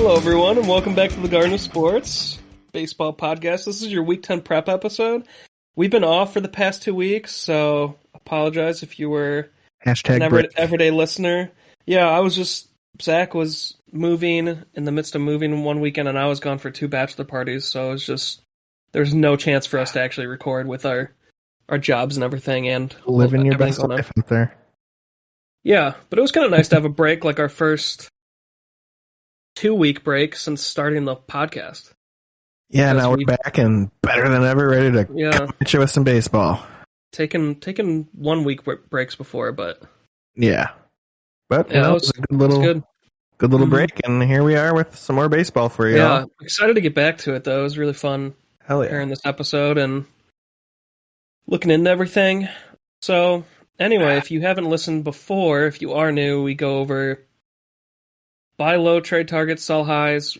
Hello, everyone, and welcome back to the Garden of Sports Baseball Podcast. This is your Week 10 prep episode. We've been off for the past 2 weeks, so apologize if you were Hashtag an break. everyday listener. Yeah, Zach was moving in the midst of moving one weekend, and I was gone for 2 bachelor parties, so there's no chance for us to actually record with our jobs and everything, and Living your everything best going on. life out there. Yeah, but it was kind of nice to have a break, like our first 2-week break since starting the podcast. Yeah, now we're back and better than ever, ready to come at you with some baseball. Taken 1 week breaks before, but yeah, but yeah, it was a good little break, and here we are with some more baseball for you. Yeah, excited to get back to it though. It was really fun. Hell yeah, preparing this episode and looking into everything. So anyway, if you haven't listened before, if you are new, we go over buy low, trade targets, sell highs.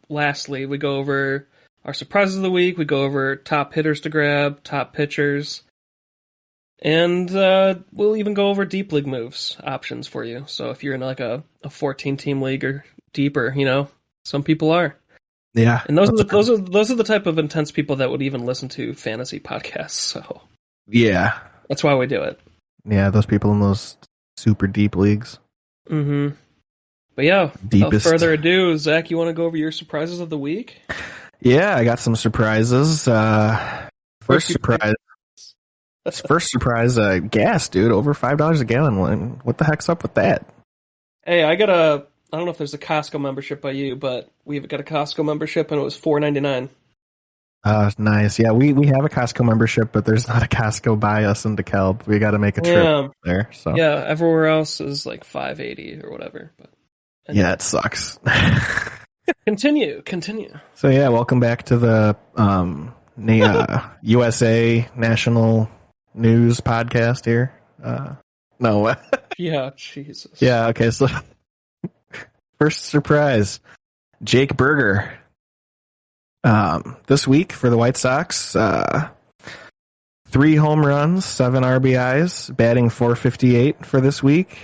Lastly, we go over our surprises of the week. We go over top hitters to grab, top pitchers, and we'll even go over deep league moves options for you. So if you're in like a 14-team league or deeper, some people are. Yeah, and those are the type of intense people that would even listen to fantasy podcasts. So yeah, that's why we do it. Yeah, those people in those super deep leagues. Mm-hmm. But yeah, deepest. Without further ado, Zach, you want to go over your surprises of the week? Yeah, I got some surprises. First surprise, gas, dude, over $5 a gallon. What the heck's up with that? Hey, I don't know if there's a Costco membership by you, but we've got a Costco membership and it was $4.99. Nice. Yeah, we have a Costco membership, but there's not a Costco by us in DeKalb. We got to make a trip there. So yeah, everywhere else is like $5.80 or whatever. But anyway. Yeah, it sucks. Continue. So yeah, welcome back to the USA National News podcast here. No. Yeah, Jesus. Yeah, okay, so first surprise, Jake Burger. This week for the White Sox, 3 home runs, 7 RBIs, batting .458 for this week.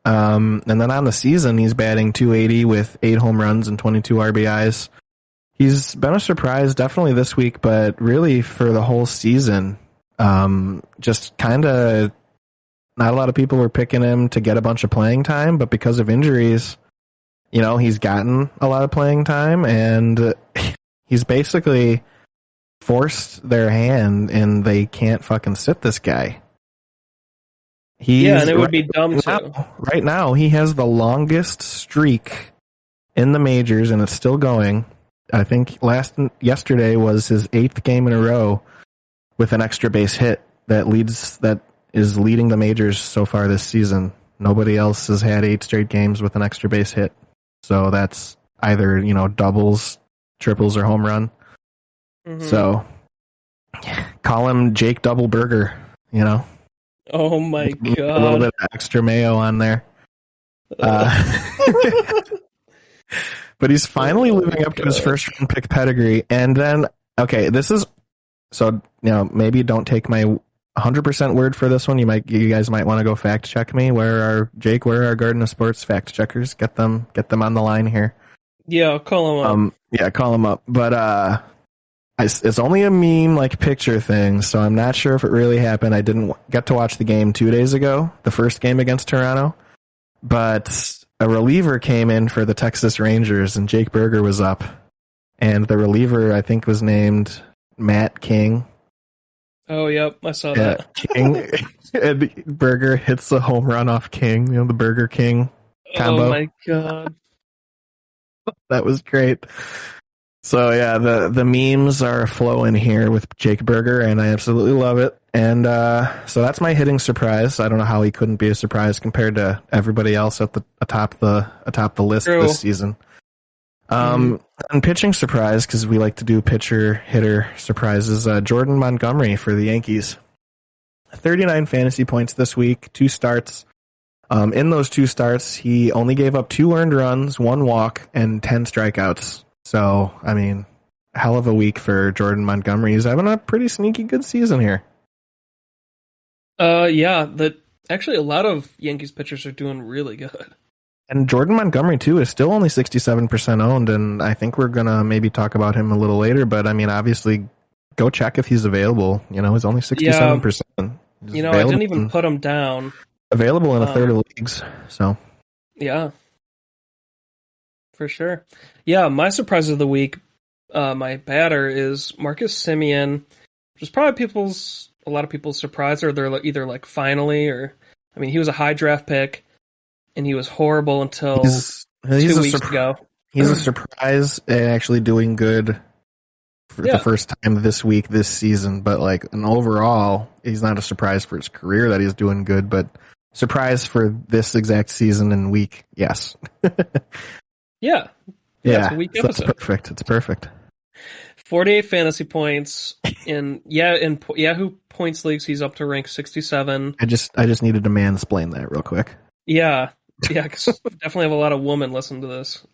And then on the season, he's batting .280 with 8 home runs and 22 RBIs. He's been a surprise definitely this week, but really for the whole season, just kind of not a lot of people were picking him to get a bunch of playing time, but because of injuries, he's gotten a lot of playing time, and he's basically forced their hand, and they can't fucking sit this guy. And it would be dumb too. Right now, he has the longest streak in the majors, and it's still going. I think yesterday was his 8th game in a row with an extra base hit that is leading the majors so far this season. Nobody else has had 8 straight games with an extra base hit. So that's either, doubles, triples, or home run. Mm-hmm. So call him Jake Double Burger, Oh my God. A little bit of extra mayo on there. But he's finally living up to his first round pick pedigree. And then, okay, this is, so, maybe don't take my 100% word for this one. You guys might want to go fact check me. Where are our Garden of Sports fact checkers? Get them on the line here. Yeah, I'll call them up. Yeah, call them up. But it's only a meme like picture thing, so I'm not sure if it really happened. I didn't get to watch the game 2 days ago, the first game against Toronto. But a reliever came in for the Texas Rangers, and Jake Burger was up. And the reliever, I think, was named Matt King. Oh, yep, I saw that. King. And Burger hits a home run off King, the Burger King combo. Oh my God. That was great. So yeah, the memes are flowing here with Jake Burger, and I absolutely love it. And so that's my hitting surprise. I don't know how he couldn't be a surprise compared to everybody else at the atop the list this season. And pitching surprise, because we like to do pitcher hitter surprises. Jordan Montgomery for the Yankees, 39 fantasy points this week, 2 starts. In those 2 starts, he only gave up 2 earned runs, 1 walk, and 10 strikeouts. So, I mean, hell of a week for Jordan Montgomery. He's having a pretty sneaky good season here. Yeah, actually a lot of Yankees pitchers are doing really good. And Jordan Montgomery, too, is still only 67% owned, and I think we're going to maybe talk about him a little later, but I mean, obviously, go check if he's available. You know, he's only 67%. You know, I didn't even put him down. Available in a third of leagues, so. Yeah. For sure. Yeah, my surprise of the week, my batter is Marcus Semien, which is probably a lot of people's surprise, or they're either like finally, or, I mean, he was a high draft pick, and he was horrible until 2 weeks ago. He's a surprise and actually doing good for the first time this week, this season. But like an overall, he's not a surprise for his career that he's doing good, but surprise for this exact season and week, yes. Yeah. It's a week episode. That's perfect. It's perfect. 48 fantasy points in Yahoo points leagues. He's up to rank 67. I just needed to mansplain that real quick. Yeah, because definitely have a lot of women listen to this.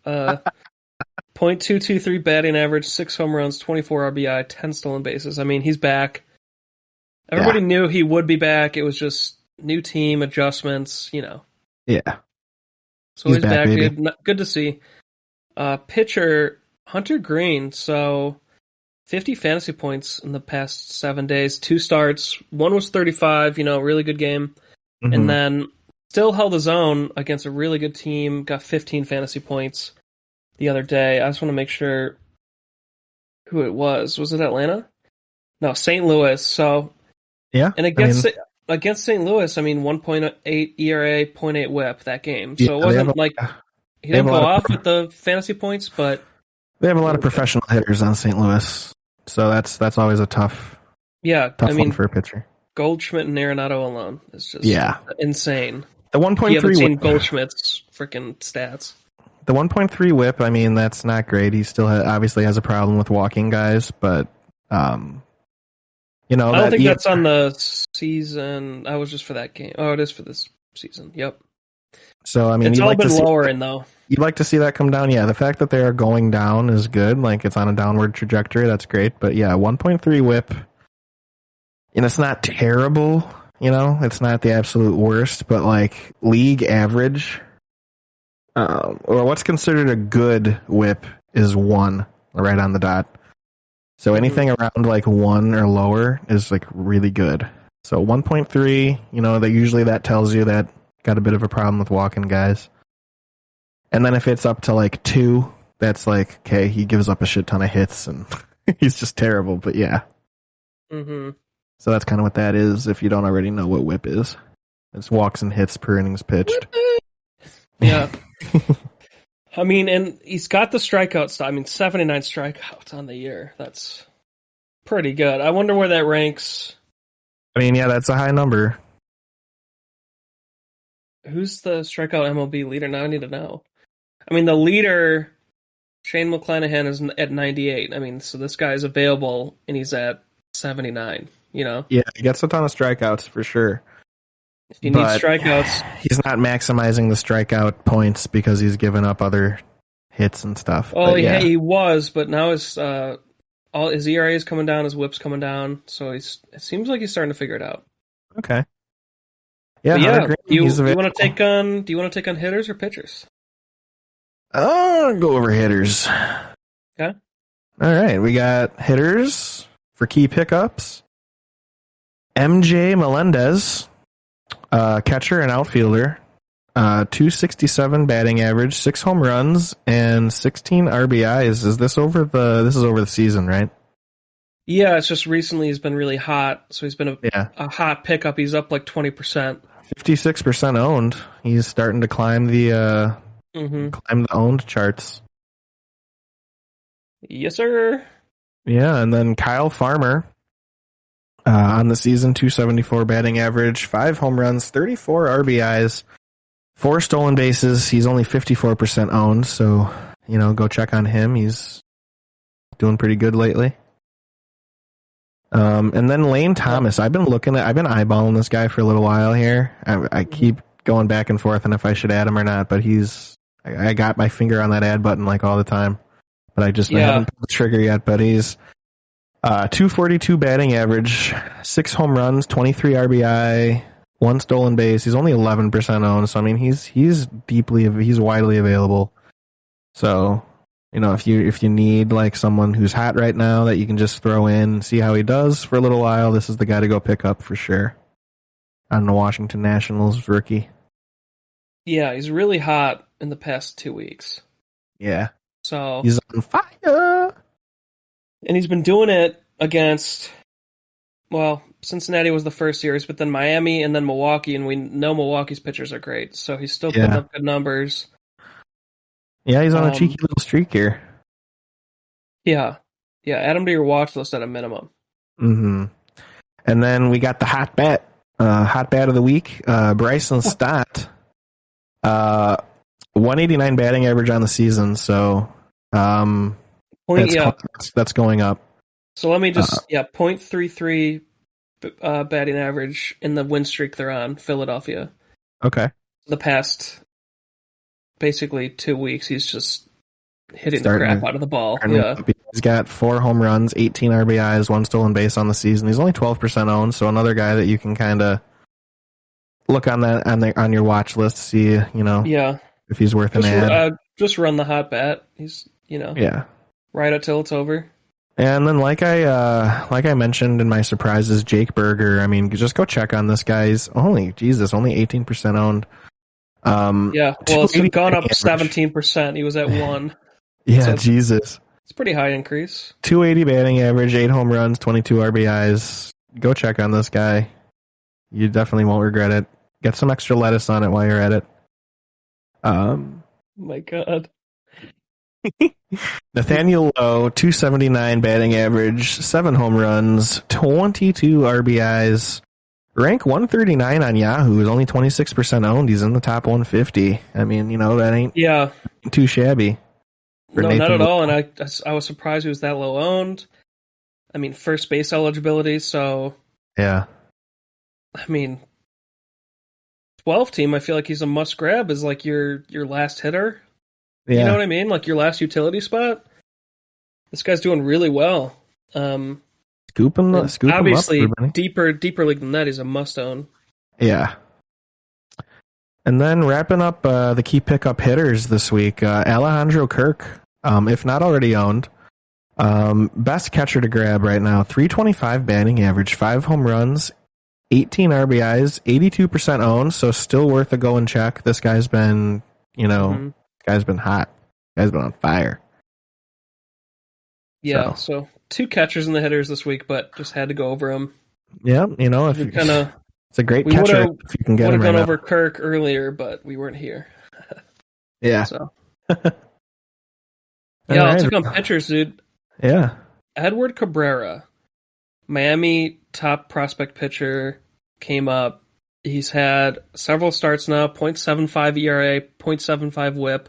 .223 batting average, 6 home runs, 24 RBI, 10 stolen bases. I mean, he's back. Everybody knew he would be back. It was just new team adjustments, you know. Yeah. So he's back, dude. Good to see. Pitcher Hunter Green. So 50 fantasy points in the past 7 days. 2 starts. One was 35. You know, really good game. Mm-hmm. And then still held his own against a really good team. Got 15 fantasy points the other day. I just want to make sure who it was. Was it Atlanta? No, St. Louis. So yeah, and against St. Louis, I mean, 1.8 ERA, .8 WHIP that game. So it wasn't like he didn't go off with the fantasy points, but they have a lot of professional hitters on St. Louis, so that's always a tough one for a pitcher. Goldschmidt and Arenado alone is just insane. The 1.3 you haven't seen Goldschmidt's freaking stats. The 1.3 WHIP, I mean, that's not great. He still obviously has a problem with walking guys, but you know, I don't think that's on the season. I was just for that game. Oh, it is for this season. Yep. So I mean, it's all been lowering though. You'd like to see that come down. Yeah, the fact that they are going down is good. Like it's on a downward trajectory. That's great. But yeah, 1.3 WHIP. And it's not terrible. You know, it's not the absolute worst, but like league average, or what's considered a good WHIP is 1, right on the dot. So anything around like 1 or lower is like really good. So 1.3, you know, that tells you that got a bit of a problem with walking guys. And then if it's up to like 2, that's like, okay, he gives up a shit ton of hits and he's just terrible. But yeah. Mm-hmm. So that's kind of what that is. If you don't already know what WHIP is, it's walks and hits per innings pitched. Yeah. I mean, and he's got the strikeouts. I mean, 79 strikeouts on the year. That's pretty good. I wonder where that ranks. I mean, yeah, that's a high number. Who's the strikeout MLB leader? Now I need to know. I mean, the leader, Shane McClanahan, is at 98. I mean, so this guy is available, and he's at 79, you know? Yeah, he gets a ton of strikeouts for sure. If you need strikeouts, he's not maximizing the strikeout points because he's given up other hits and stuff. Oh, yeah, he was, but now all his ERA is coming down, his WHIP's coming down, so it seems like he's starting to figure it out. Okay. Yeah, do you want to take on hitters or pitchers? I'll go over hitters. Okay. All right, we got hitters for key pickups. MJ Melendez. Catcher and outfielder, 267 batting average, 6 home runs, and 16 RBIs. This is over the season, right? Yeah, it's just recently he's been really hot, so he's been a hot pickup. He's up like 20%. 56% owned. He's starting to climb the owned charts. Yes, sir. Yeah, and then Kyle Farmer. On the season, 274 batting average, 5 home runs, 34 RBIs, 4 stolen bases. He's only 54% owned, so, you know, go check on him. He's doing pretty good lately. And then Lane Thomas. I've been eyeballing this guy for a little while here. I keep going back and forth on if I should add him or not, but I got my finger on that add button like all the time. But I haven't pulled the trigger yet, but he's 242 batting average, 6 home runs, 23 RBI, one stolen base. He's only 11% owned, so I mean he's widely available. So, if you need like someone who's hot right now that you can just throw in and see how he does for a little while, this is the guy to go pick up for sure. On the Washington Nationals rookie. Yeah, he's really hot in the past 2 weeks. Yeah. So he's on fire. And he's been doing it against, well, Cincinnati was the first series, but then Miami and then Milwaukee, and we know Milwaukee's pitchers are great, so he's still putting up good numbers. Yeah, he's on a cheeky little streak here. Yeah. Yeah, add him to your watch list at a minimum. Mm-hmm. And then we got the hot bat of the week, Bryson Stott. 189 batting average on the season, so that's going up. So let me just, .33 batting average in the win streak they're on, Philadelphia. Okay. The past, basically 2 weeks, he's just hitting the crap out of the ball. Yeah. He's got 4 home runs, 18 RBIs, 1 stolen base on the season. He's only 12% owned, so another guy that you can kind of look on on your watch list to see, if he's worth an ad. Just run the hot bat. He's, ride it till it's over. And then, like I mentioned in my surprises, Jake Burger. I mean, just go check on this guy. He's only 18% owned. It's gone up 17%. He was at 1. Yeah, so Jesus. It's a pretty high increase. 280 batting average, 8 home runs, 22 RBIs. Go check on this guy. You definitely won't regret it. Get some extra lettuce on it while you're at it. My God. Nathaniel Lowe, 279 batting average, 7 home runs, 22 RBIs. Rank 139 on Yahoo. Is only 26% owned. He's in the top 150. I mean, that ain't too shabby. No, not at all. And I was surprised he was that low owned. I mean, first base eligibility. So yeah. I mean, 12 team. I feel like he's a must grab. Is like your last hitter. Yeah. You know what I mean? Like your last utility spot. This guy's doing really well. Scoop him obviously, up, deeper league than that, he's a must own. Yeah. And then wrapping up the key pickup hitters this week, Alejandro Kirk, if not already owned, best catcher to grab right now. 325 batting average, 5 home runs, 18 RBIs, 82% owned, so still worth a go and check. This guy's been, guy's been hot. Guy's been on fire. Yeah, so 2 catchers in the hitters this week, but just had to go over them. Yeah, if you kind of, it's a great catcher if you can get him. Would have gone over Kirk earlier, but we weren't here. Yeah. So. I'll take on pitchers, dude. Yeah. Edward Cabrera, Miami top prospect pitcher, came up. He's had several starts now, .75 ERA, .75 whip,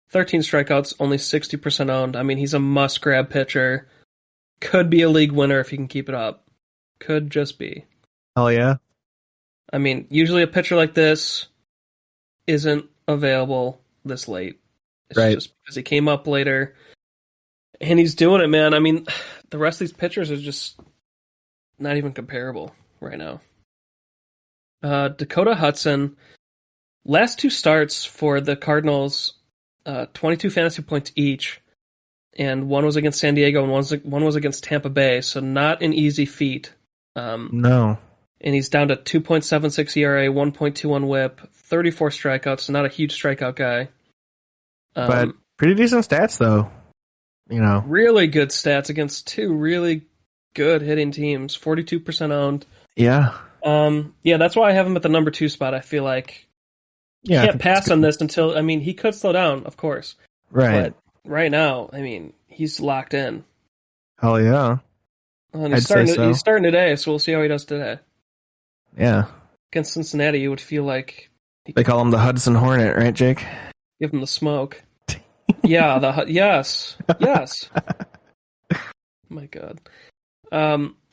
13 strikeouts, only 60% owned. I mean, he's a must-grab pitcher. Could be a league winner if he can keep it up. Could just be. Hell yeah. I mean, usually a pitcher like this isn't available this late. It's just because he came up later. And he's doing it, man. I mean, the rest of these pitchers are just not even comparable right now. Dakota Hudson, last 2 starts for the Cardinals, 22 fantasy points each, and one was against San Diego and one was against Tampa Bay, so not an easy feat. No. And he's down to 2.76 ERA, 1.21 whip, 34 strikeouts, so not a huge strikeout guy. But pretty decent stats, though. Really good stats against 2 really good hitting teams, 42% owned. Yeah. That's why I have him at the number 2 spot. I feel like can't pass on this until, I mean, he could slow down, of course. Right. But right now, I mean, he's locked in. Hell yeah. And he's starting today, so we'll see how he does today. Yeah. Against Cincinnati, you would feel like... They call him the Hudson Hornet, right, Jake? Give him the smoke. Yeah, yes. My God.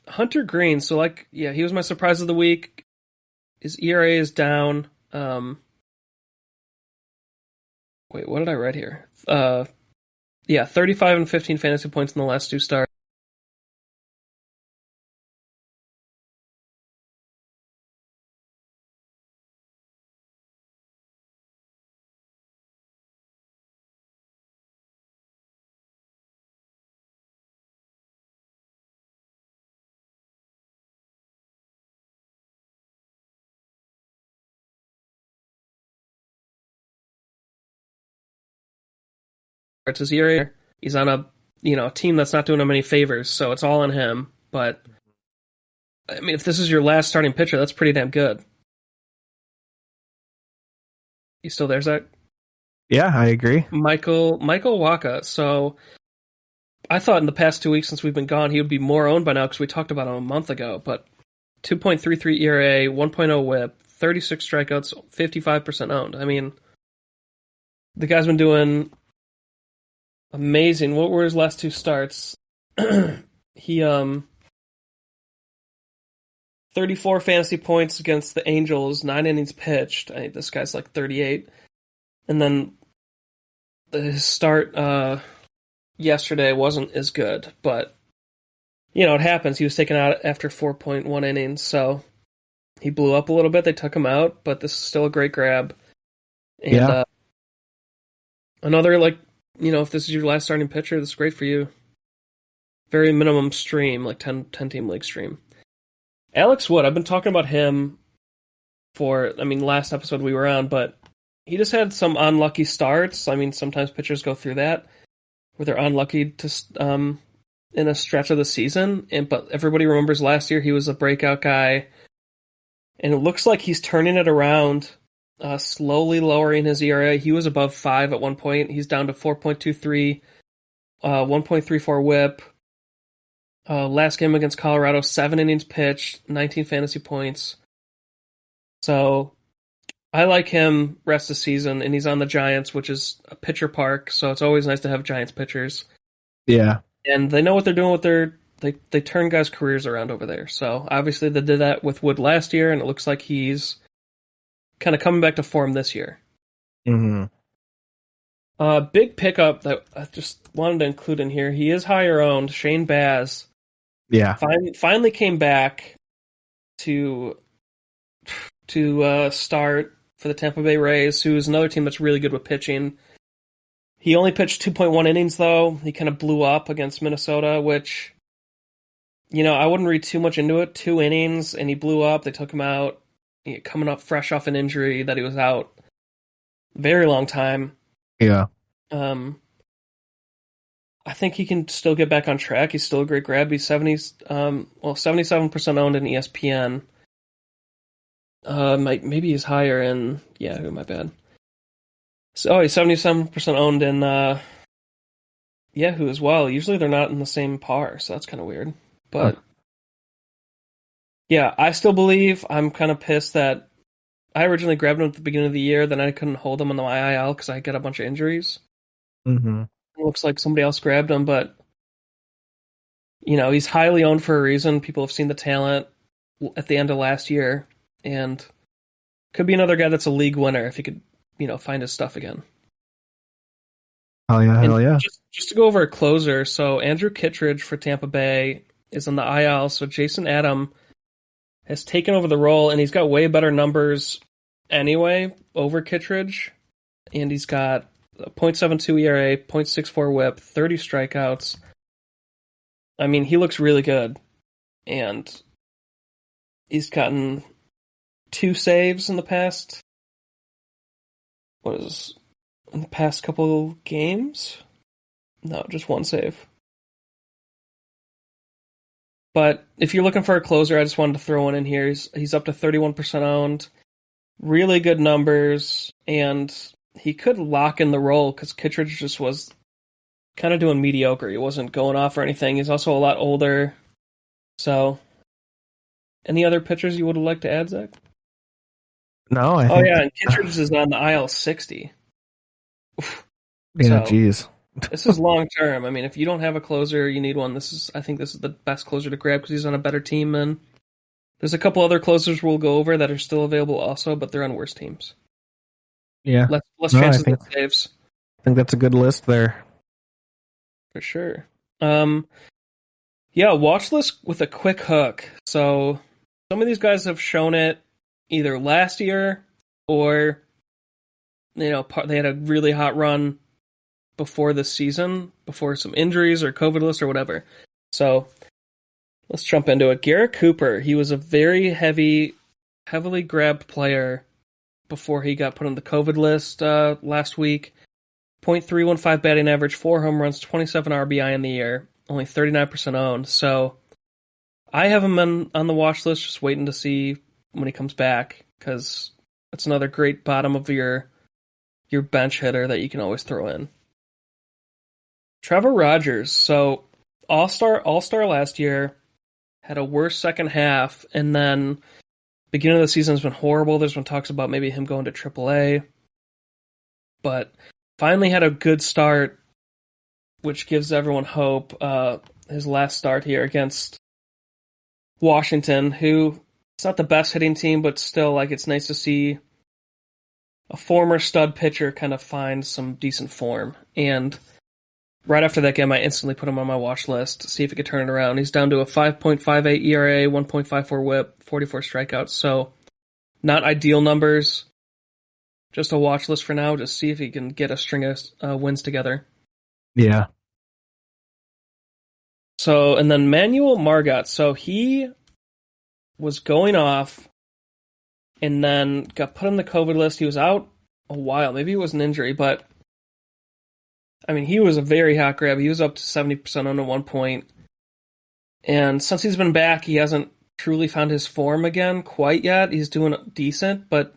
Hunter Green, so he was my surprise of the week. His ERA is down. Wait, what did I write here? 35 and 15 fantasy points in the last 2 starts. It's his year. He's on a team that's not doing him any favors, so it's all on him. But I mean, if this is your last starting pitcher, that's pretty damn good. You still there, Zach? Yeah, I agree. Michael Wacha. So I thought in the past 2 weeks since we've been gone, he would be more owned by now because we talked about him a month ago. But 2.33 ERA, 1.0 WHIP, 36 strikeouts, 55% owned. I mean, the guy's been doing amazing. What were his last two starts? He 34 fantasy points against the Angels, 9 innings pitched. I think this guy's like 38. And then his start yesterday wasn't as good, but it happens. He was taken out after 4.1 innings, so he blew up a little bit. They took him out, but this is still a great grab. And another, if this is your last starting pitcher, this is great for you. Very minimum stream, like 10-team league stream. Alex Wood, I've been talking about him last episode we were on, but he just had some unlucky starts. I mean, sometimes pitchers go through that, where they're unlucky to in a stretch of the season. But everybody remembers last year he was a breakout guy, and it looks like he's turning it around, slowly lowering his ERA. He was above 5 at one point. He's down to 4.23, 1.34 WHIP. Last game against Colorado, 7 innings pitched, 19 fantasy points. So I like him rest of the season, and he's on the Giants, which is a pitcher park, so it's always nice to have Giants pitchers. Yeah. And they know what they're doing with they turn guys' careers around over there. So obviously they did that with Wood last year, and it looks like he's kind of coming back to form this year. Mm-hmm. Big pickup that I just wanted to include in here. He is higher owned. Shane Baz. Yeah. Finally came back to start for the Tampa Bay Rays, who is another team that's really good with pitching. He only pitched 2.1 innings, though. He kind of blew up against Minnesota, which, I wouldn't read too much into it. 2 innings, and he blew up. They took him out, coming up fresh off an injury that he was out a very long time. Yeah. I think he can still get back on track. He's still a great grab. He's 77% owned in ESPN. Maybe he's higher in Yahoo. My bad. So he's 77% owned in Yahoo as well. Usually they're not in the same par, so that's kind of weird. But yeah, I still believe. I'm kind of pissed that I originally grabbed him at the beginning of the year, then I couldn't hold him on the IL because I got a bunch of injuries. Mm-hmm. It looks like somebody else grabbed him, but he's highly owned for a reason. People have seen the talent at the end of last year, and could be another guy that's a league winner if he could, find his stuff again. Oh yeah, hell yeah! Just to go over a closer, so Andrew Kittredge for Tampa Bay is on the IL, so Jason Adam has taken over the role, and he's got way better numbers anyway over Kittredge, and he's got a .72 ERA, .64 WHIP, 30 strikeouts. I mean, he looks really good, and he's gotten 2 saves in the past. In the past couple games? No, just 1 save. But if you're looking for a closer, I just wanted to throw one in here. He's up to 31% owned, really good numbers, and he could lock in the role because Kittredge just was kind of doing mediocre. He wasn't going off or anything. He's also a lot older. So, any other pitchers you would have liked to add, Zach? No, I think... Oh, yeah, and Kittredge is on the IL 60. Yeah, jeez. This is long term. I mean, if you don't have a closer, you need one. I think this is the best closer to grab because he's on a better team. And there's a couple other closers we'll go over that are still available also, but they're on worse teams. Yeah. Less chances of saves. I think that's a good list there. For sure. Yeah, watch list with a quick hook. So some of these guys have shown it either last year or, they had a really hot run before this season, before some injuries or COVID list or whatever. So let's jump into it. Garrett Cooper, he was a very heavily grabbed player before he got put on the COVID list last week. .315 batting average, 4 home runs, 27 RBI in the year, only 39% owned. So I have him on the watch list, just waiting to see when he comes back, because that's another great bottom of your bench hitter that you can always throw in. Trevor Rogers, so all-star last year, had a worse second half, and then beginning of the season has been horrible. There's been talks about maybe him going to AAA, but finally had a good start, which gives everyone hope. His last start here against Washington, who it's not the best hitting team, but still, like, it's nice to see a former stud pitcher kind of find some decent form. And right after that game, I instantly put him on my watch list to see if he could turn it around. He's down to a 5.58 ERA, 1.54 WHIP, 44 strikeouts. So not ideal numbers. Just a watch list for now. Just see if he can get a string of wins together. Yeah. So, and then Manuel Margot. So he was going off and then got put on the COVID list. He was out a while. Maybe it was an injury, but I mean, he was a very hot grab. He was up to 70% on at one point. And since he's been back, he hasn't truly found his form again quite yet. He's doing decent, but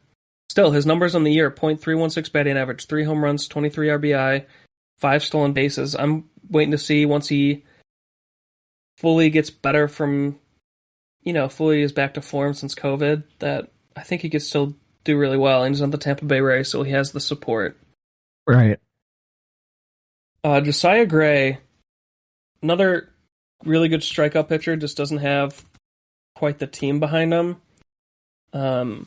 still, his numbers on the year, .316 batting average, 3 home runs, 23 RBI, 5 stolen bases. I'm waiting to see once he fully gets better from, fully is back to form since COVID, that I think he could still do really well. And he's on the Tampa Bay Rays, so he has the support. Right. Josiah Gray, another really good strikeout pitcher, just doesn't have quite the team behind him. But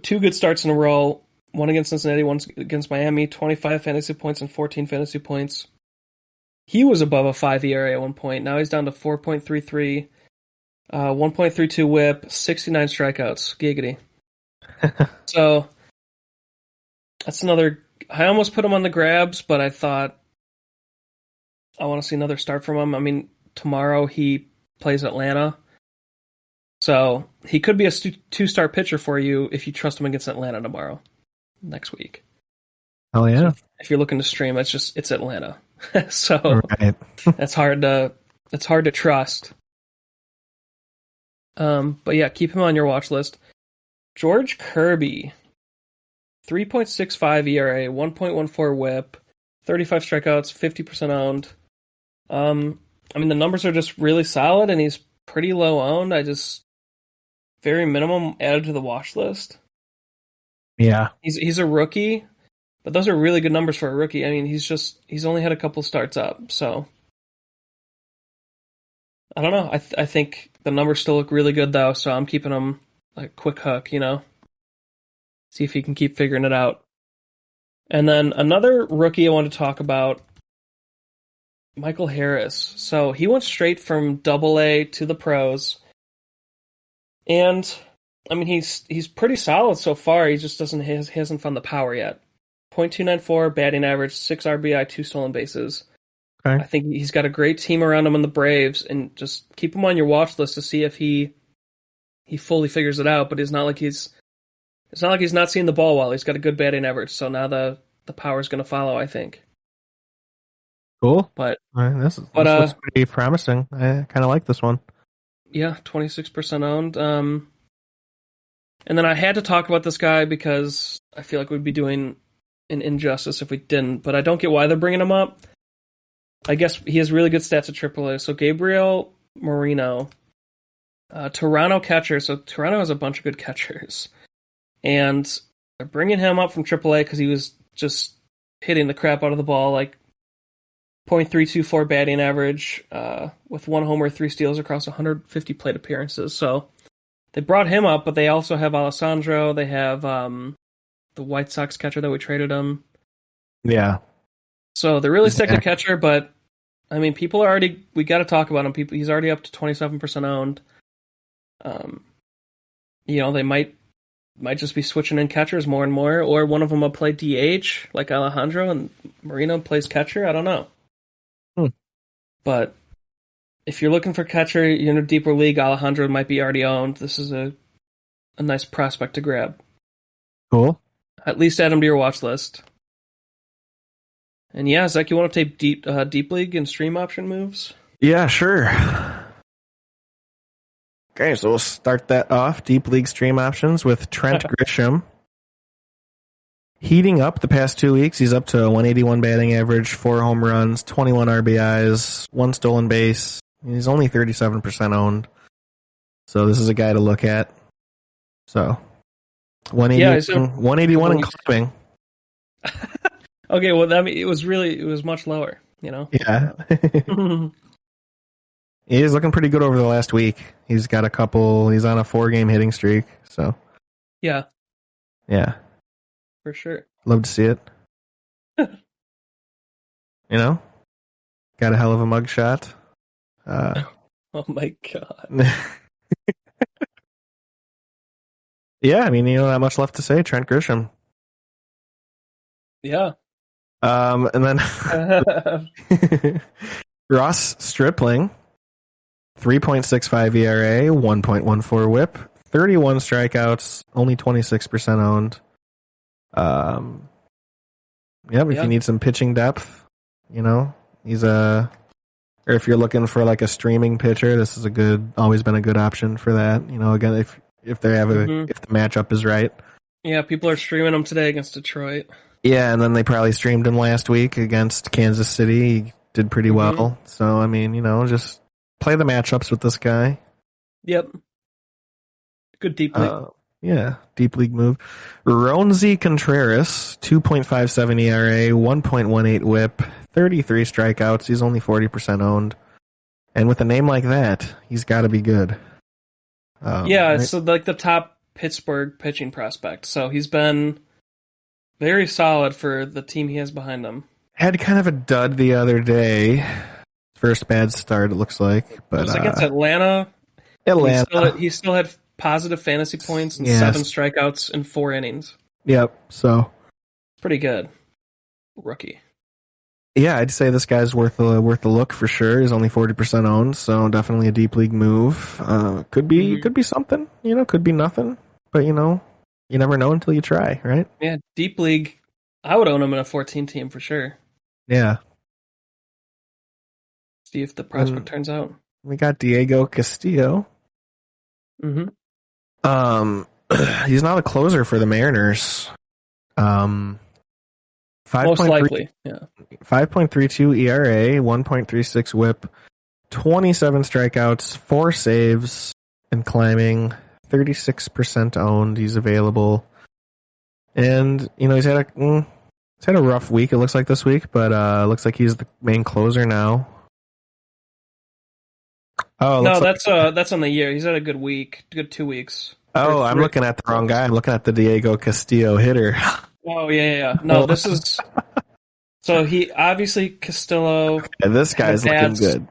2 good starts in a row, one against Cincinnati, one against Miami, 25 fantasy points and 14 fantasy points. He was above a 5 ERA at one point. Now he's down to 4.33, 1.32 WHIP, 69 strikeouts. Giggity. So that's another. I almost put him on the grabs, but I thought I want to see another start from him. I mean, tomorrow he plays Atlanta. So he could be a 2-star pitcher for you if you trust him against Atlanta tomorrow, next week. Oh yeah. So if you're looking to stream, it's Atlanta. So right. it's hard to trust. But yeah, keep him on your watch list. George Kirby, 3.65 ERA, 1.14 WHIP, 35 strikeouts, 50% owned. I mean, the numbers are just really solid, and he's pretty low owned. Very minimum added to the watch list. Yeah. He's a rookie, but those are really good numbers for a rookie. I mean, he's only had a couple starts up, so I don't know. I think the numbers still look really good though, so I'm keeping him like quick hook, See if he can keep figuring it out. And then another rookie I want to talk about, Michael Harris. So he went straight from AA to the pros. And I mean, he's pretty solid so far. He just hasn't found the power yet. .294 batting average, 6 RBI, 2 stolen bases. Okay. I think he's got a great team around him in the Braves, and just keep him on your watch list to see if he fully figures it out. But it's not like he's not seeing the ball well. He's got a good batting average, so now the power is going to follow, I think. Cool. But this looks pretty promising. I kind of like this one. Yeah, 26% owned. And then I had to talk about this guy because I feel like we'd be doing an injustice if we didn't, but I don't get why they're bringing him up. I guess he has really good stats at AAA. So Gabriel Moreno, Toronto catcher. So Toronto has a bunch of good catchers. And they're bringing him up from AAA because he was just hitting the crap out of the ball, like .324 batting average, with 1 homer, 3 steals across 150 plate appearances. So they brought him up, but they also have Alessandro. They have the White Sox catcher that we traded him. Yeah. So they're really sick of catcher, but I mean, we got to talk about him. He's already up to 27% owned. They might just be switching in catchers more and more, or one of them will play DH like Alejandro and Moreno plays catcher. I don't know. But if you're looking for catcher, you're in a deeper league, Alejandro might be already owned. This is a nice prospect to grab. Cool. At least add him to your watch list. And yeah, Zach, you want to take deep league and stream option moves? Yeah, sure. Okay, so we'll start that off. Deep league stream options with Trent Grisham. Heating up the past 2 weeks. He's up to a 181 batting average, 4 home runs, 21 RBIs, 1 stolen base. He's only 37% owned. So this is a guy to look at. So 181 and climbing. Okay, well, I mean, it was much lower, you know? Yeah. He is looking pretty good over the last week. He's got he's on a 4-game hitting streak. So yeah. Yeah. For sure. Love to see it. You know? Got a hell of a mugshot. Oh my god. Yeah, I mean, not much left to say. Trent Grisham. Yeah. And then Ross Stripling, 3.65 ERA, 1.14 WHIP, 31 strikeouts, only 26% owned. If you need some pitching depth, he's or if you're looking for like a streaming pitcher, this is always been a good option for that. Again, if they have if the matchup is right. Yeah, people are streaming him today against Detroit. Yeah, and then they probably streamed him last week against Kansas City. He did pretty well. So, I mean, just play the matchups with this guy. Yep. Good deep league. Yeah, deep league move. Roansy Contreras, 2.57 ERA, 1.18 WHIP, 33 strikeouts. He's only 40% owned. And with a name like that, he's got to be good. It's like the top Pittsburgh pitching prospect. So he's been very solid for the team he has behind him. Had kind of a dud the other day. First bad start, it looks like. But it was against Atlanta. He still had positive fantasy points and 7 strikeouts in 4 innings. Yep, so. Pretty good. Rookie. Yeah, I'd say this guy's worth a look for sure. He's only 40% owned, so definitely a deep league move. Could be something, could be nothing. But, you never know until you try, right? Yeah, deep league. I would own him in a 14 team for sure. Yeah. See if the prospect turns out. We got Diego Castillo. Mm-hmm. He's not a closer for the Mariners. Most likely, yeah. 5.32 ERA, 1.36 WHIP, 27 strikeouts, 4 saves, and climbing. 36% owned. He's available, and he's had a rough week. It looks like this week, but looks like he's the main closer now. Oh no, that's on the year. He's had a good week, good 2 weeks. Oh, I'm looking at the wrong guy. I'm looking at the Diego Castillo hitter. Oh yeah. No, this is. So he obviously Castillo. Yeah, this guy's looking good.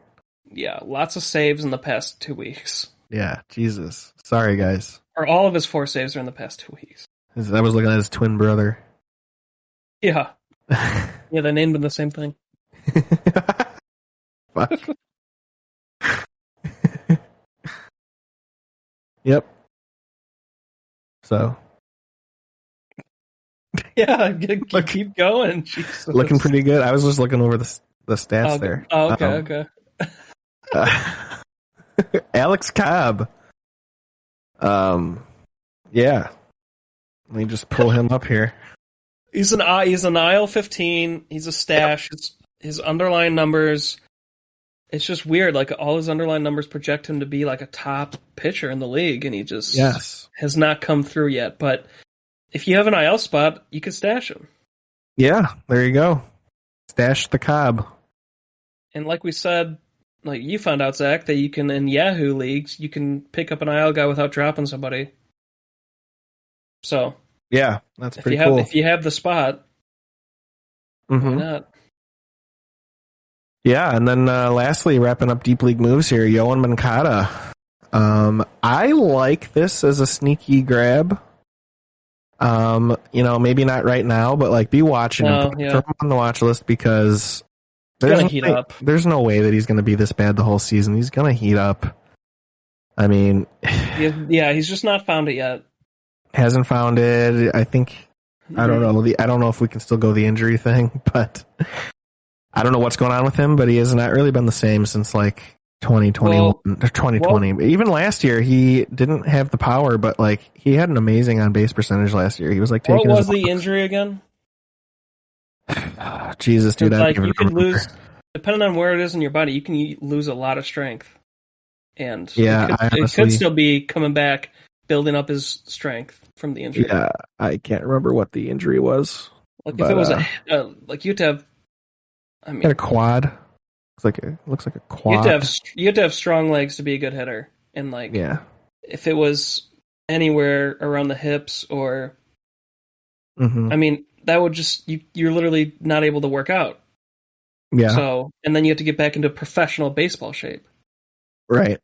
Yeah, lots of saves in the past 2 weeks. Yeah, Jesus. Sorry, guys. Or all of his 4 saves are in the past 2 weeks. I was looking at his twin brother. Yeah. Yeah, they named him the same thing. Fuck. Yep. So. Yeah, keep going. Jesus. Looking pretty good. I was just looking over the stats there. Oh, okay. Alex Cobb. Yeah. Let me just pull him up here. He's an IL 15. He's a stash. Yep. His underlying numbers. It's just weird. Like all his underlying numbers project him to be like a top pitcher in the league, and he just has not come through yet. But if you have an IL spot, you can stash him. Yeah, there you go. Stash the Cobb. And like we said, like you found out, Zach, that you can in Yahoo leagues, you can pick up an IL guy without dropping somebody. So yeah, that's pretty cool. If you have the spot, why not? Yeah, and then lastly, wrapping up deep league moves here, Yoan Moncada. I like this as a sneaky grab. Maybe not right now, but like be watching him. Throw him on the watch list because there's no way that he's going to be this bad the whole season. He's going to heat up. I mean, yeah, he's just not found it yet. Hasn't found it. I think I don't know. I don't know if we can still go the injury thing, but I don't know what's going on with him. But he has not really been the same since like 2021 or 2020. Even last year, he didn't have the power, but like he had an amazing on base percentage last year. He was like taking. What was the injury again? Jesus, dude, like you could lose, depending on where it is in your body, you can lose a lot of strength, and it could still be coming back, building up his strength from the injury. Yeah, I can't remember what the injury was. Like if it was like you have to have, I mean, a quad. Looks like a quad. You have to have strong legs to be a good hitter, and like if it was anywhere around the hips or, I mean, that would just you're literally not able to work out. Yeah. So and then you have to get back into professional baseball shape. Right.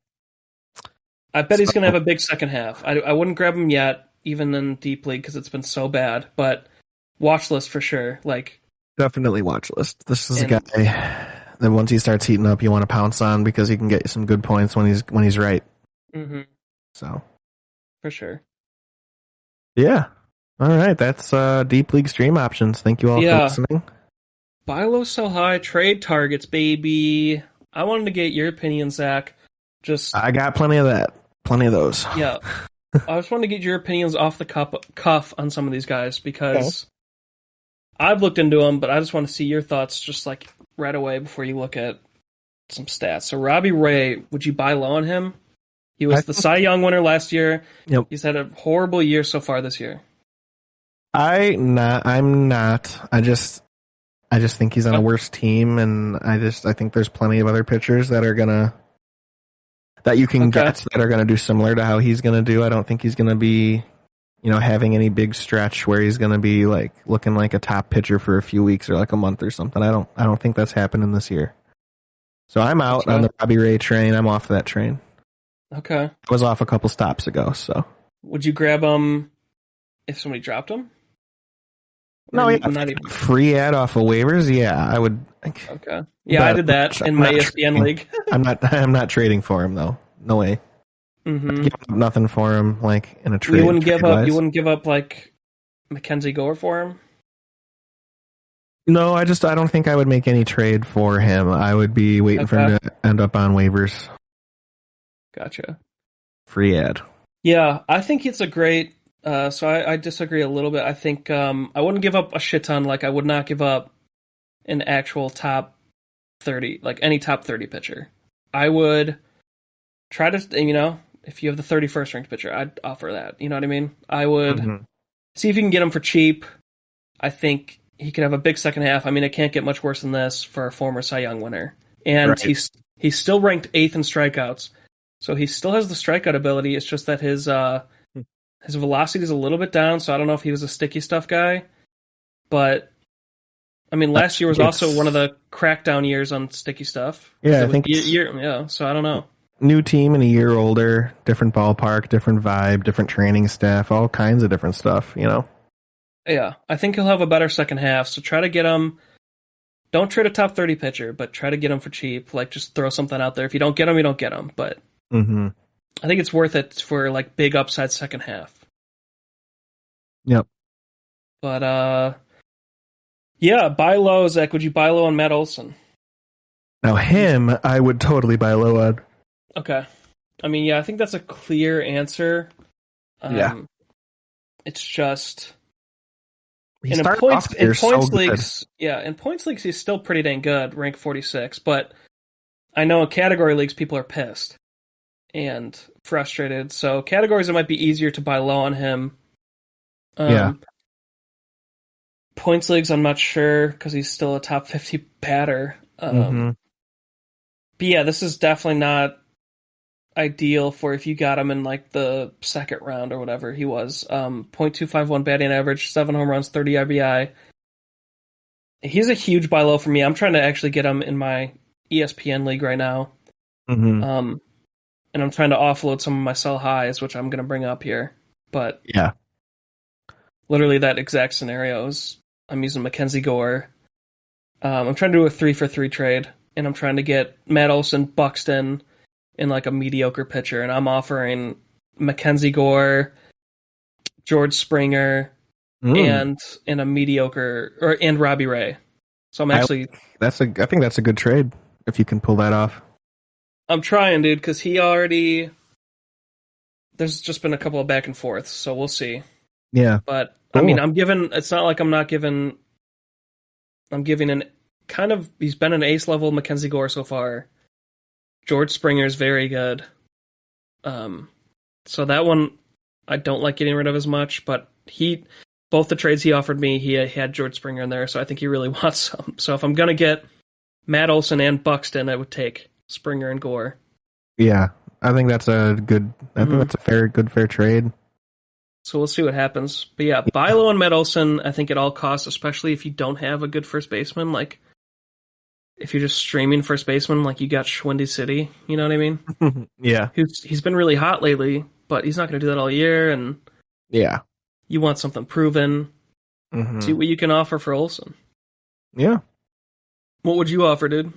I bet he's going to have a big second half. I wouldn't grab him yet, even in deep league, because it's been so bad. But watch list for sure. Like definitely watch list. This is a guy that once he starts heating up, you want to pounce on because he can get you some good points when he's right. Mm-hmm. So for sure. Yeah. All right. That's deep league stream options. Thank you all for listening. Buy low, sell high, trade targets, baby. I wanted to get your opinion, Zach. I got plenty of that. Plenty of those. Yeah. I just wanted to get your opinions off the cuff on some of these guys because I've looked into them, but I just want to see your thoughts just like right away before you look at some stats. So Robbie Ray, would you buy low on him? He was the Cy Young winner last year. Yep. He's had a horrible year so far this year. I'm not. I just think he's on a worse team, and I think there's plenty of other pitchers that are gonna that you can get that are gonna do similar to how he's gonna do. I don't think he's gonna be, having any big stretch where he's gonna be like looking like a top pitcher for a few weeks or like a month or something. I don't think that's happening this year. So I'm out on the Robbie Ray train. I'm off that train. Okay. I was off a couple stops ago. So would you grab him if somebody dropped him? No, not even free ad off of waivers. Yeah, I would. Okay. Yeah, I did that in my ESPN league. I'm not trading for him though. No way. Mm-hmm. Give up nothing for him, like in a trade. You wouldn't give up. You wouldn't give up like Mackenzie Gore for him. No, I don't think I would make any trade for him. I would be waiting for him to end up on waivers. Gotcha. Free ad. Yeah, I think it's a great. So I disagree a little bit. I think I wouldn't give up a shit ton. Like I would not give up an actual top 30, like any top 30 pitcher. I would try to, if you have the 31st ranked pitcher, I'd offer that. You know what I mean? I would see if you can get him for cheap. I think he could have a big second half. I mean, it can't get much worse than this for a former Cy Young winner. And he's still ranked 8th in strikeouts. So he still has the strikeout ability. It's just that his velocity is a little bit down, so I don't know if he was a sticky stuff guy. But, I mean, last year was also one of the crackdown years on sticky stuff. Yeah, I think so I don't know. New team and a year older, different ballpark, different vibe, different training staff, all kinds of different stuff, Yeah, I think he'll have a better second half, so try to get him. Don't trade a top 30 pitcher, but try to get him for cheap. Like, just throw something out there. If you don't get him, you don't get him. But I think it's worth it for like big upside second half. Yep. But yeah, buy low, Zach. Would you buy low on Matt Olson? Now him, I would totally buy low on. Okay. I mean, yeah, I think that's a clear answer. It's just in points leagues. Yeah, in points leagues, he's still pretty dang good, rank 46. But I know in category leagues, people are pissed and frustrated. So categories, it might be easier to buy low on him. Points leagues, I'm not sure because he's still a top 50 batter. But yeah, this is definitely not ideal for if you got him in like the second round or whatever he was. .251 batting average, 7 home runs, 30 RBI. He's a huge buy low for me. I'm trying to actually get him in my ESPN league right now. And I'm trying to offload some of my sell highs, which I'm going to bring up here. But yeah, literally that exact scenario is I'm using Mackenzie Gore. I'm trying to do a 3-for-3 trade, and I'm trying to get Matt Olson, Buxton, in like a mediocre pitcher, and I'm offering Mackenzie Gore, George Springer, Mm. and a mediocre and Robbie Ray. So I think that's a good trade if you can pull that off. I'm trying, dude, because he already. There's just been a couple of back and forths, so we'll see. Yeah. But I mean, Cool. I'm giving. It's not like I'm not giving. I'm giving an kind of. He's been an ace level Mackenzie Gore so far. George Springer is very good. So that one I don't like getting rid of as much, but both the trades he offered me, he had George Springer in there, so I think he really wants some. So if I'm gonna get Matt Olson and Buxton, I would take Springer and Gore. Yeah. I think that's a good. I think that's a fair trade. So we'll see what happens. But yeah, buy low on Matt Olson, I think at all costs, especially if you don't have a good first baseman. Like if you're just streaming first baseman, like you got Schwindy City, you know what I mean? Yeah. He's been really hot lately, but he's not going to do that all year, and Yeah. you want something proven. See what you can offer for Olson. Yeah. What would you offer, dude?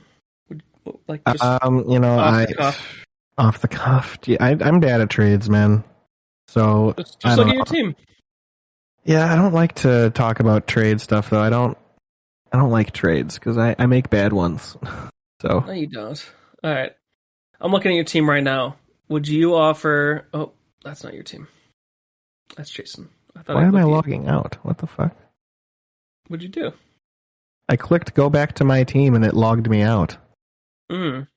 Like just off the cuff. Off the cuff. Yeah, I'm bad at trades, man. So Just I look don't at your know. team. Yeah, I don't like to talk about trade stuff though. I don't like trades because I make bad ones. So No, you don't. All right. I'm looking at your team right now. Would you offer? Oh, that's not your team. That's Jason. I thought why I am I clicked you. logging out? What the fuck? What'd you do? I clicked go back to my team and it logged me out. Mm.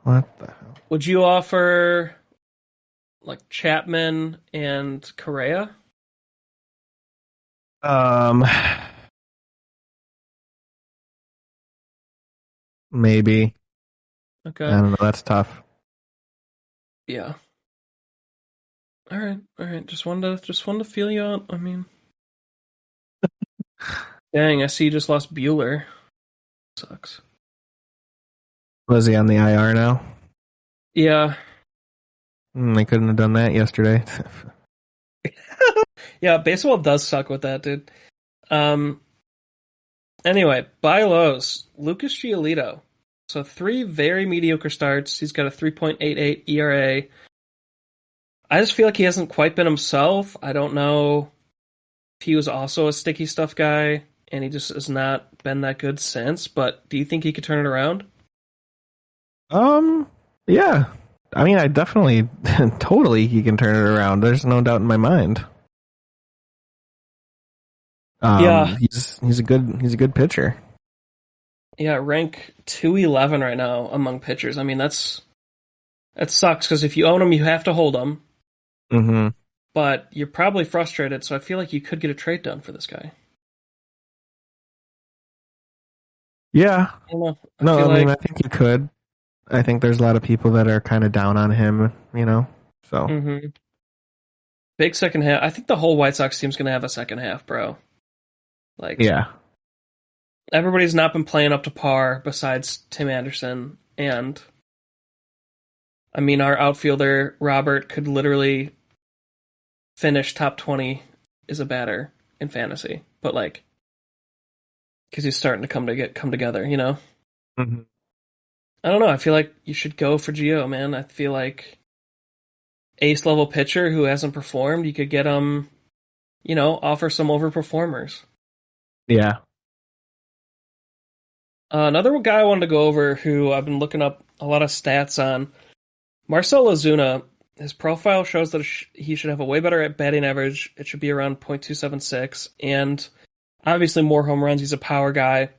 What the hell? Would you offer like Chapman and Correa? Maybe. I Okay. don't know. That's tough. Yeah. All right. All right. Just wanted to feel you out. I mean, dang, I see you just lost Bueller. Sucks. Was he on the IR now? Yeah. They couldn't have done that yesterday. Yeah, baseball does suck with that, dude. Um anyway, buy lows. Lucas Giolito. So 3 very mediocre starts. He's got a 3.88 ERA. I just feel like he hasn't quite been himself. I don't know if he was also a sticky stuff guy and he just has not been that good since, but do you think he could turn it around? Yeah. I mean, I definitely, totally, he can turn it around. There's no doubt in my mind. Yeah. He's a good pitcher. Yeah, rank 211 right now among pitchers. I mean, that sucks because if you own him, you have to hold him. Mm-hmm. But you're probably frustrated, so I feel like you could get a trade done for this guy. Yeah. I don't know. No, I mean, I think you could. I think there's a lot of people that are kind of down on him, so. Mm-hmm. Big second half. I think the whole White Sox team's going to have a second half, bro. Like, Yeah. everybody's not been playing up to par besides Tim Anderson. And, I mean, our outfielder, Robert, could literally finish top 20 as a batter in fantasy. But, like, because he's starting to come together, you know? Mm-hmm. I don't know. I feel like you should go for Gio, man. I feel like ace level pitcher who hasn't performed, you could get him, offer some overperformers. Yeah. Another guy I wanted to go over who I've been looking up a lot of stats on, Marcell Ozuna. His profile shows that he should have a way better batting average. It should be around .276, and obviously more home runs. He's a power guy.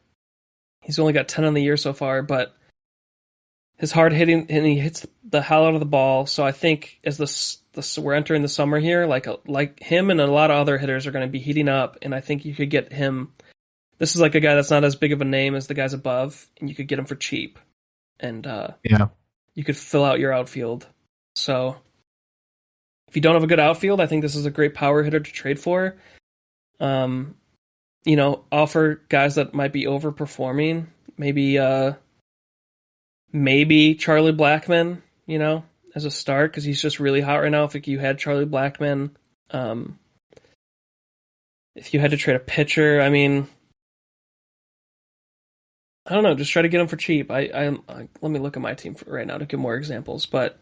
He's only got 10 on the year so far, but his hard hitting and he hits the hell out of the ball. So I think as this we're entering the summer here, like him and a lot of other hitters are going to be heating up, and I think you could get him. This is like a guy that's not as big of a name as the guys above, and you could get him for cheap, and Yeah. you could fill out your outfield. So if you don't have a good outfield, I think this is a great power hitter to trade for. Offer guys that might be overperforming. Maybe Charlie Blackmon, as a start, because he's just really hot right now. If you had Charlie Blackmon, if you had to trade a pitcher, I mean, I don't know, just try to get him for cheap. I let me look at my team right now to give more examples. But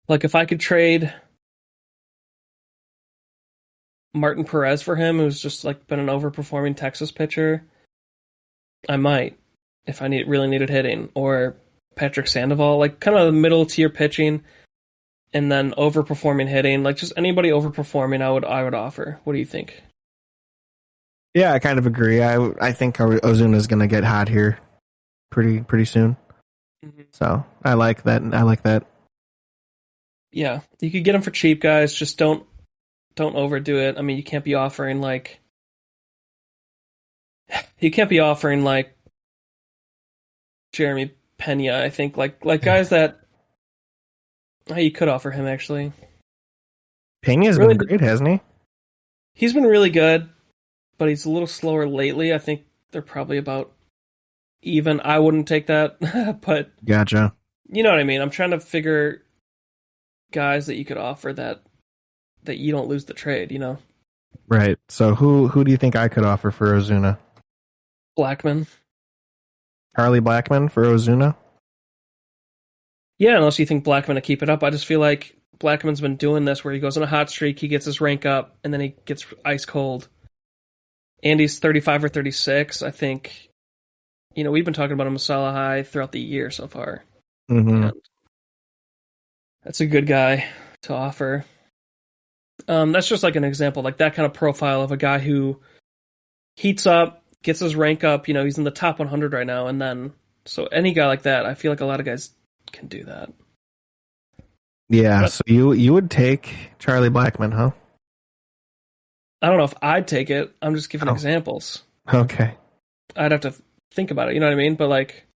like, if I could trade Martin Perez for him, who's just like been an overperforming Texas pitcher, I might if I really needed hitting, or Patrick Sandoval, like kind of middle tier pitching, and then overperforming hitting, like just anybody overperforming, I would offer. What do you think? Yeah, I kind of agree. I think Ozuna's going to get hot here pretty soon. Mm-hmm. So I like that. Yeah, you could get him for cheap, guys. Just don't overdo it. I mean, you can't be offering like Jeremy Pena. I think like guys that you could offer him actually. Pena's really been great, hasn't he? He's been really good, but he's a little slower lately. I think they're probably about even. I wouldn't take that, but gotcha. You know what I mean? I'm trying to figure guys that you could offer that you don't lose the trade, you know? Right. So who do you think I could offer for Ozuna? Blackmon. Charlie Blackmon for Ozuna? Yeah, unless you think Blackmon to keep it up. I just feel like Blackmon's been doing this where he goes on a hot streak, he gets his rank up, and then he gets ice cold. Andy's 35 or 36. I think, we've been talking about him Masala High throughout the year so far. Mm-hmm. That's a good guy to offer. That's just like an example, like that kind of profile of a guy who heats up, gets his rank up. He's in the top 100 right now, and then so any guy like that, I feel like a lot of guys can do that. Yeah, but, so you would take Charlie Blackmon, huh? I don't know if I'd take it. I'm just giving examples. Okay. I'd have to think about it. You know what I mean? But like,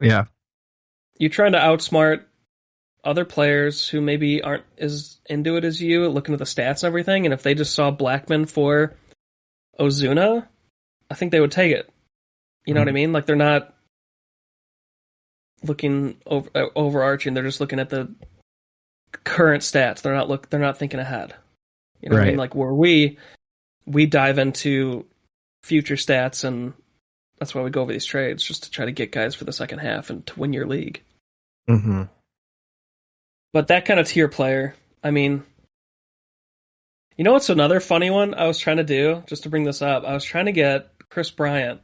yeah, you're trying to outsmart other players who maybe aren't as into it as you, looking at the stats and everything, and if they just saw Blackmon for Ozuna, I think they would take it. You know what I mean? Like, they're not looking overarching, they're just looking at the current stats. They're not thinking ahead. You know what I mean? Like, where we dive into future stats, and that's why we go over these trades, just to try to get guys for the second half and to win your league. Mm-hmm. But that kind of tier player, I mean, what's another funny one I was trying to do, just to bring this up? I was trying to get Chris Bryant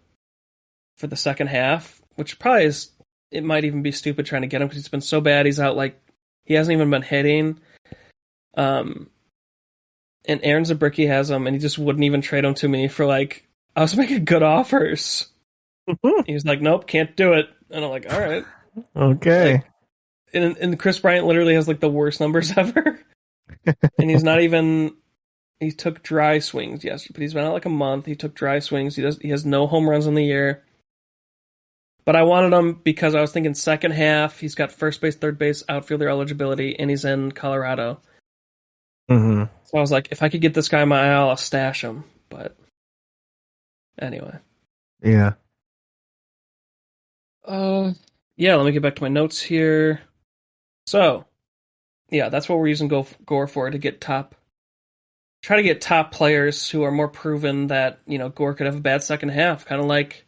for the second half, which probably is, it might even be stupid trying to get him because he's been so bad. He's out, like, he hasn't even been hitting. And Aaron Zabricki has him, and he just wouldn't even trade him to me for, like, I was making good offers. He was like, nope, can't do it. And I'm like, all right. Okay. Like, and Chris Bryant literally has like the worst numbers ever. And he's not even, he took dry swings, yes, but he's been out like a month. He took dry swings. He has no home runs in the year. But I wanted him because I was thinking second half, he's got first base, third base, outfielder eligibility, and he's in Colorado. Mm-hmm. So I was like, if I could get this guy in my IL, I'll stash him. But anyway. Yeah. Yeah, let me get back to my notes here. So, yeah, that's what we're using Gore for, to get try to get top players who are more proven that, Gore could have a bad second half, kind of like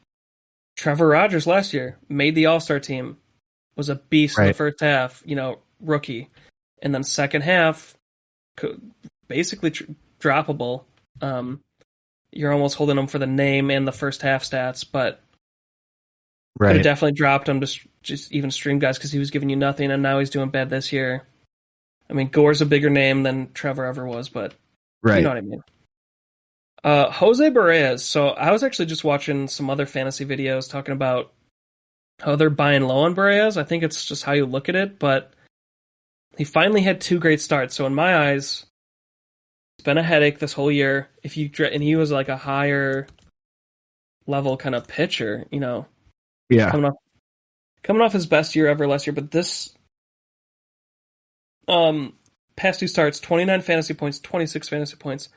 Trevor Rogers last year, made the All-Star team, was a beast in the first half, rookie, and then second half, basically droppable. You're almost holding him for the name and the first half stats, but could have definitely dropped him to just even stream guys because he was giving you nothing, and now he's doing bad this year. I mean, Gore's a bigger name than Trevor ever was, but you know what I mean. Jose Bareas. So I was actually just watching some other fantasy videos talking about how they're buying low on Bareas. I think it's just how you look at it, but he finally had 2 great starts. So in my eyes, it's been a headache this whole year. And he was like a higher level kind of pitcher, Yeah. Coming off his best year ever last year, but this past 2 starts, 29 fantasy points, 26 fantasy points,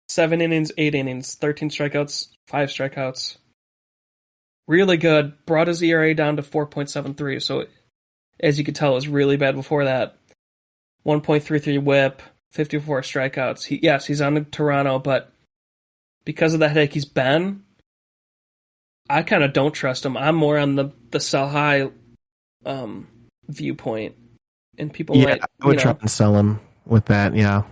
7 innings, 8 innings, 13 strikeouts, 5 strikeouts. Really good. Brought his ERA down to 4.73, so as you could tell, it was really bad before that. 1.33 whip, 54 strikeouts. He's on Toronto, but because of the headache he's been, I kind of don't trust him. I'm more on the sell high viewpoint. And people I would try and sell him with that, yeah.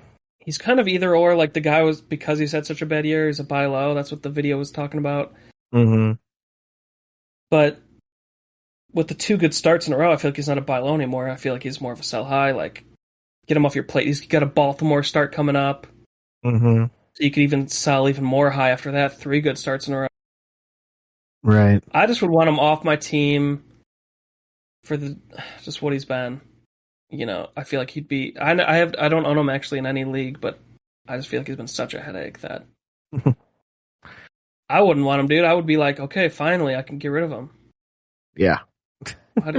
he's kind of either or. Like the guy was, because he's had such a bad year, he's a buy low. That's what the video was talking about. Mm-hmm. But with the 2 good starts in a row, I feel like he's not a buy low anymore. I feel like he's more of a sell high. Like, get him off your plate. He's got a Baltimore start coming up. Mm-hmm. So you could even sell even more high after that. 3 good starts in a row. Right. I just would want him off my team for just what he's been. I feel like he'd be. I don't own him actually in any league, but I just feel like he's been such a headache that I wouldn't want him, dude. I would be like, okay, finally, I can get rid of him. Yeah. How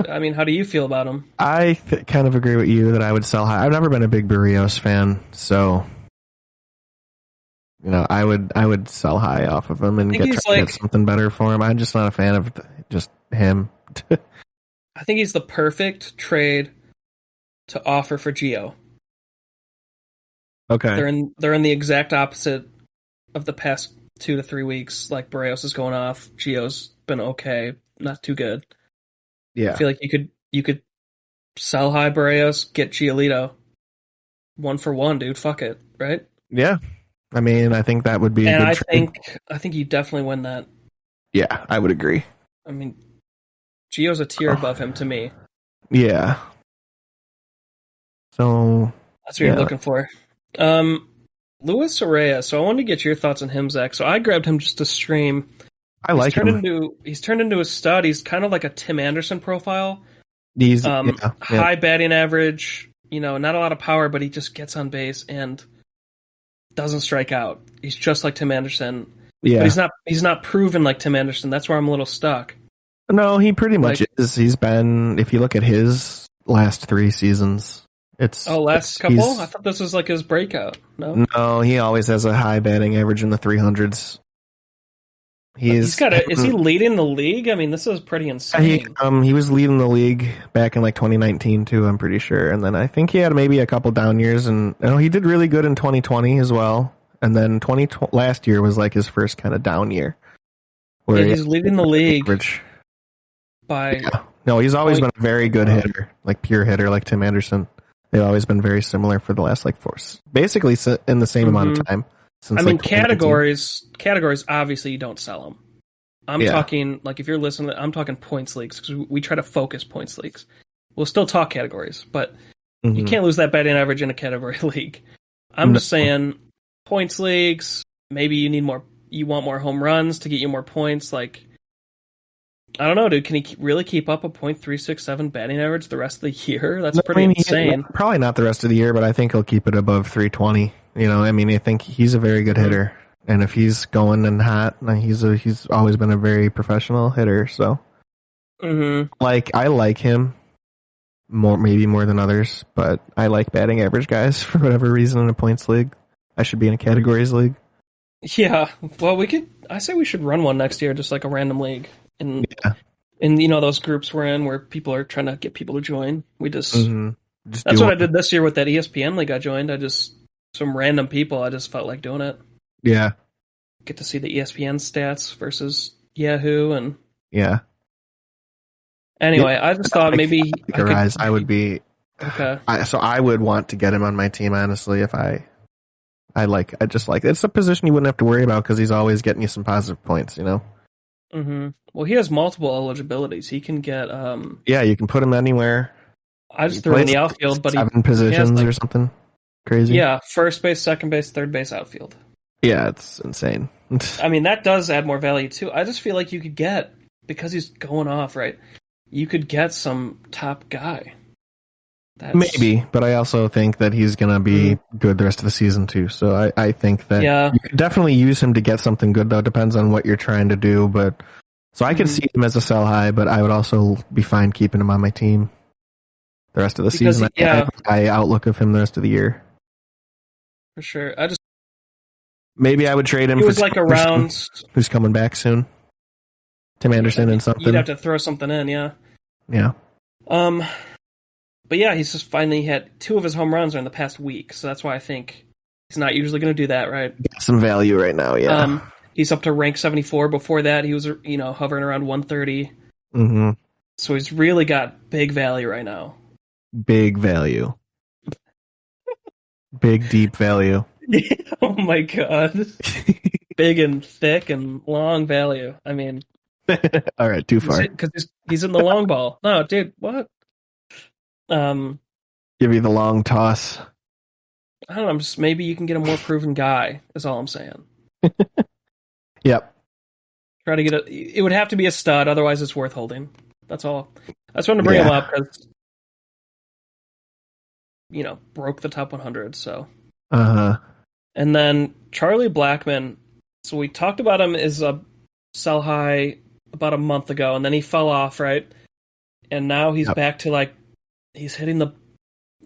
do you feel about him? I kind of agree with you that I would sell high. I've never been a big Barrios fan, so I would sell high off of him and get something better for him. I'm just not a fan of just him. I think he's the perfect trade to offer for Gio. Okay. They're in the exact opposite of the past 2 to 3 weeks. Like Barrios is going off, Gio's been okay, not too good. Yeah. I feel like you could sell high Barrios, get Giolito. 1 for 1, dude. Fuck it, right? Yeah. I mean, I think that would be a good trade. I think you definitely win that. Yeah, I would agree. I mean, Gio's a tier above him to me. Yeah. So that's what you're looking for. Luis Arraez. So I wanted to get your thoughts on him, Zach. So I grabbed him just to stream. I like him. He's turned into a stud. He's kind of like a Tim Anderson profile. He's high batting average. Not a lot of power, but he just gets on base and doesn't strike out. He's just like Tim Anderson. Yeah, but he's not proven like Tim Anderson. That's where I'm a little stuck. No, he pretty much is. He's been. If you look at his last 3 seasons, couple. I thought this was like his breakout. No, he always has a high batting average in the 300s. Is he leading the league? I mean, this is pretty insane. He was leading the league back in like 2019 too, I'm pretty sure. And then I think he had maybe a couple down years, and he did really good in 2020 as well. And then last year was like his first kind of down year. Where he's leading the league by. Yeah. No, he's always been a very good hitter, like pure hitter, like Tim Anderson. They've always been very similar for the last like basically in the same amount of time. Categories, obviously you don't sell them. I'm talking, like, if you're listening, I'm talking points leagues, because we try to focus points leagues. We'll still talk categories, but you can't lose that batting average in a category league. I'm just saying, points leagues, maybe you want more home runs to get you more points. Like, I don't know, dude. Can he really keep up a .367 batting average the rest of the year? That's pretty insane. Probably not the rest of the year, but I think he'll keep it above 320. I think he's a very good hitter, and if he's going and hot, he's always been a very professional hitter. So, I like him maybe more than others, but I like batting average guys for whatever reason in a points league. I should be in a categories league. Yeah, well, I say we should run one next year, just like a random league. In those groups we're in where people are trying to get people to join. We just that's what I did this year with that ESPN league I joined. Some random people, I just felt like doing it. Yeah. Get to see the ESPN stats versus Yahoo and Anyway, I just thought maybe I would be okay. So I would want to get him on my team, honestly, if I just like it's a position you wouldn't have to worry about because he's always getting you some positive points, Well, he has multiple eligibilities. He can get you can put him anywhere. I just threw him in the outfield, but 7 positions or something crazy. Yeah, first base, second base, third base, outfield. Yeah, it's insane. I mean, that does add more value too. I just feel like you could get, because he's going off, right? You could get some top guy. Maybe, but I also think that he's going to be good the rest of the season too. So I think that you could definitely use him to get something good, though. It depends on what you're trying to do. But so I could see him as a sell high, but I would also be fine keeping him on my team the rest of the season. I have a high outlook of him the rest of the year. For sure. Maybe I would trade him for like around who's coming back soon. Tim Anderson and something. You'd have to throw something in, yeah. Yeah. But yeah, he's just finally had 2 of his home runs are in the past week, so that's why I think he's not usually going to do that, right? Got some value right now, yeah. He's up to rank 74. Before that, he was hovering around 130. So he's really got big value right now. Big value. Big deep value. Oh my god. Big and thick and long value. I mean, All right, too he's far. because he's in the long ball. No, dude, what? Um, Give you the long toss. I don't know. Just maybe you can get a more proven guy. Is all I'm saying. Yep. Try to get a. It would have to be a stud, otherwise it's worth holding. That's all. I just wanted to bring him up because broke the top 100. So, Uh-huh. and then Charlie Blackmon. So we talked about him as a sell high about a month ago, and then he fell off, right? And now he's back to he's hitting the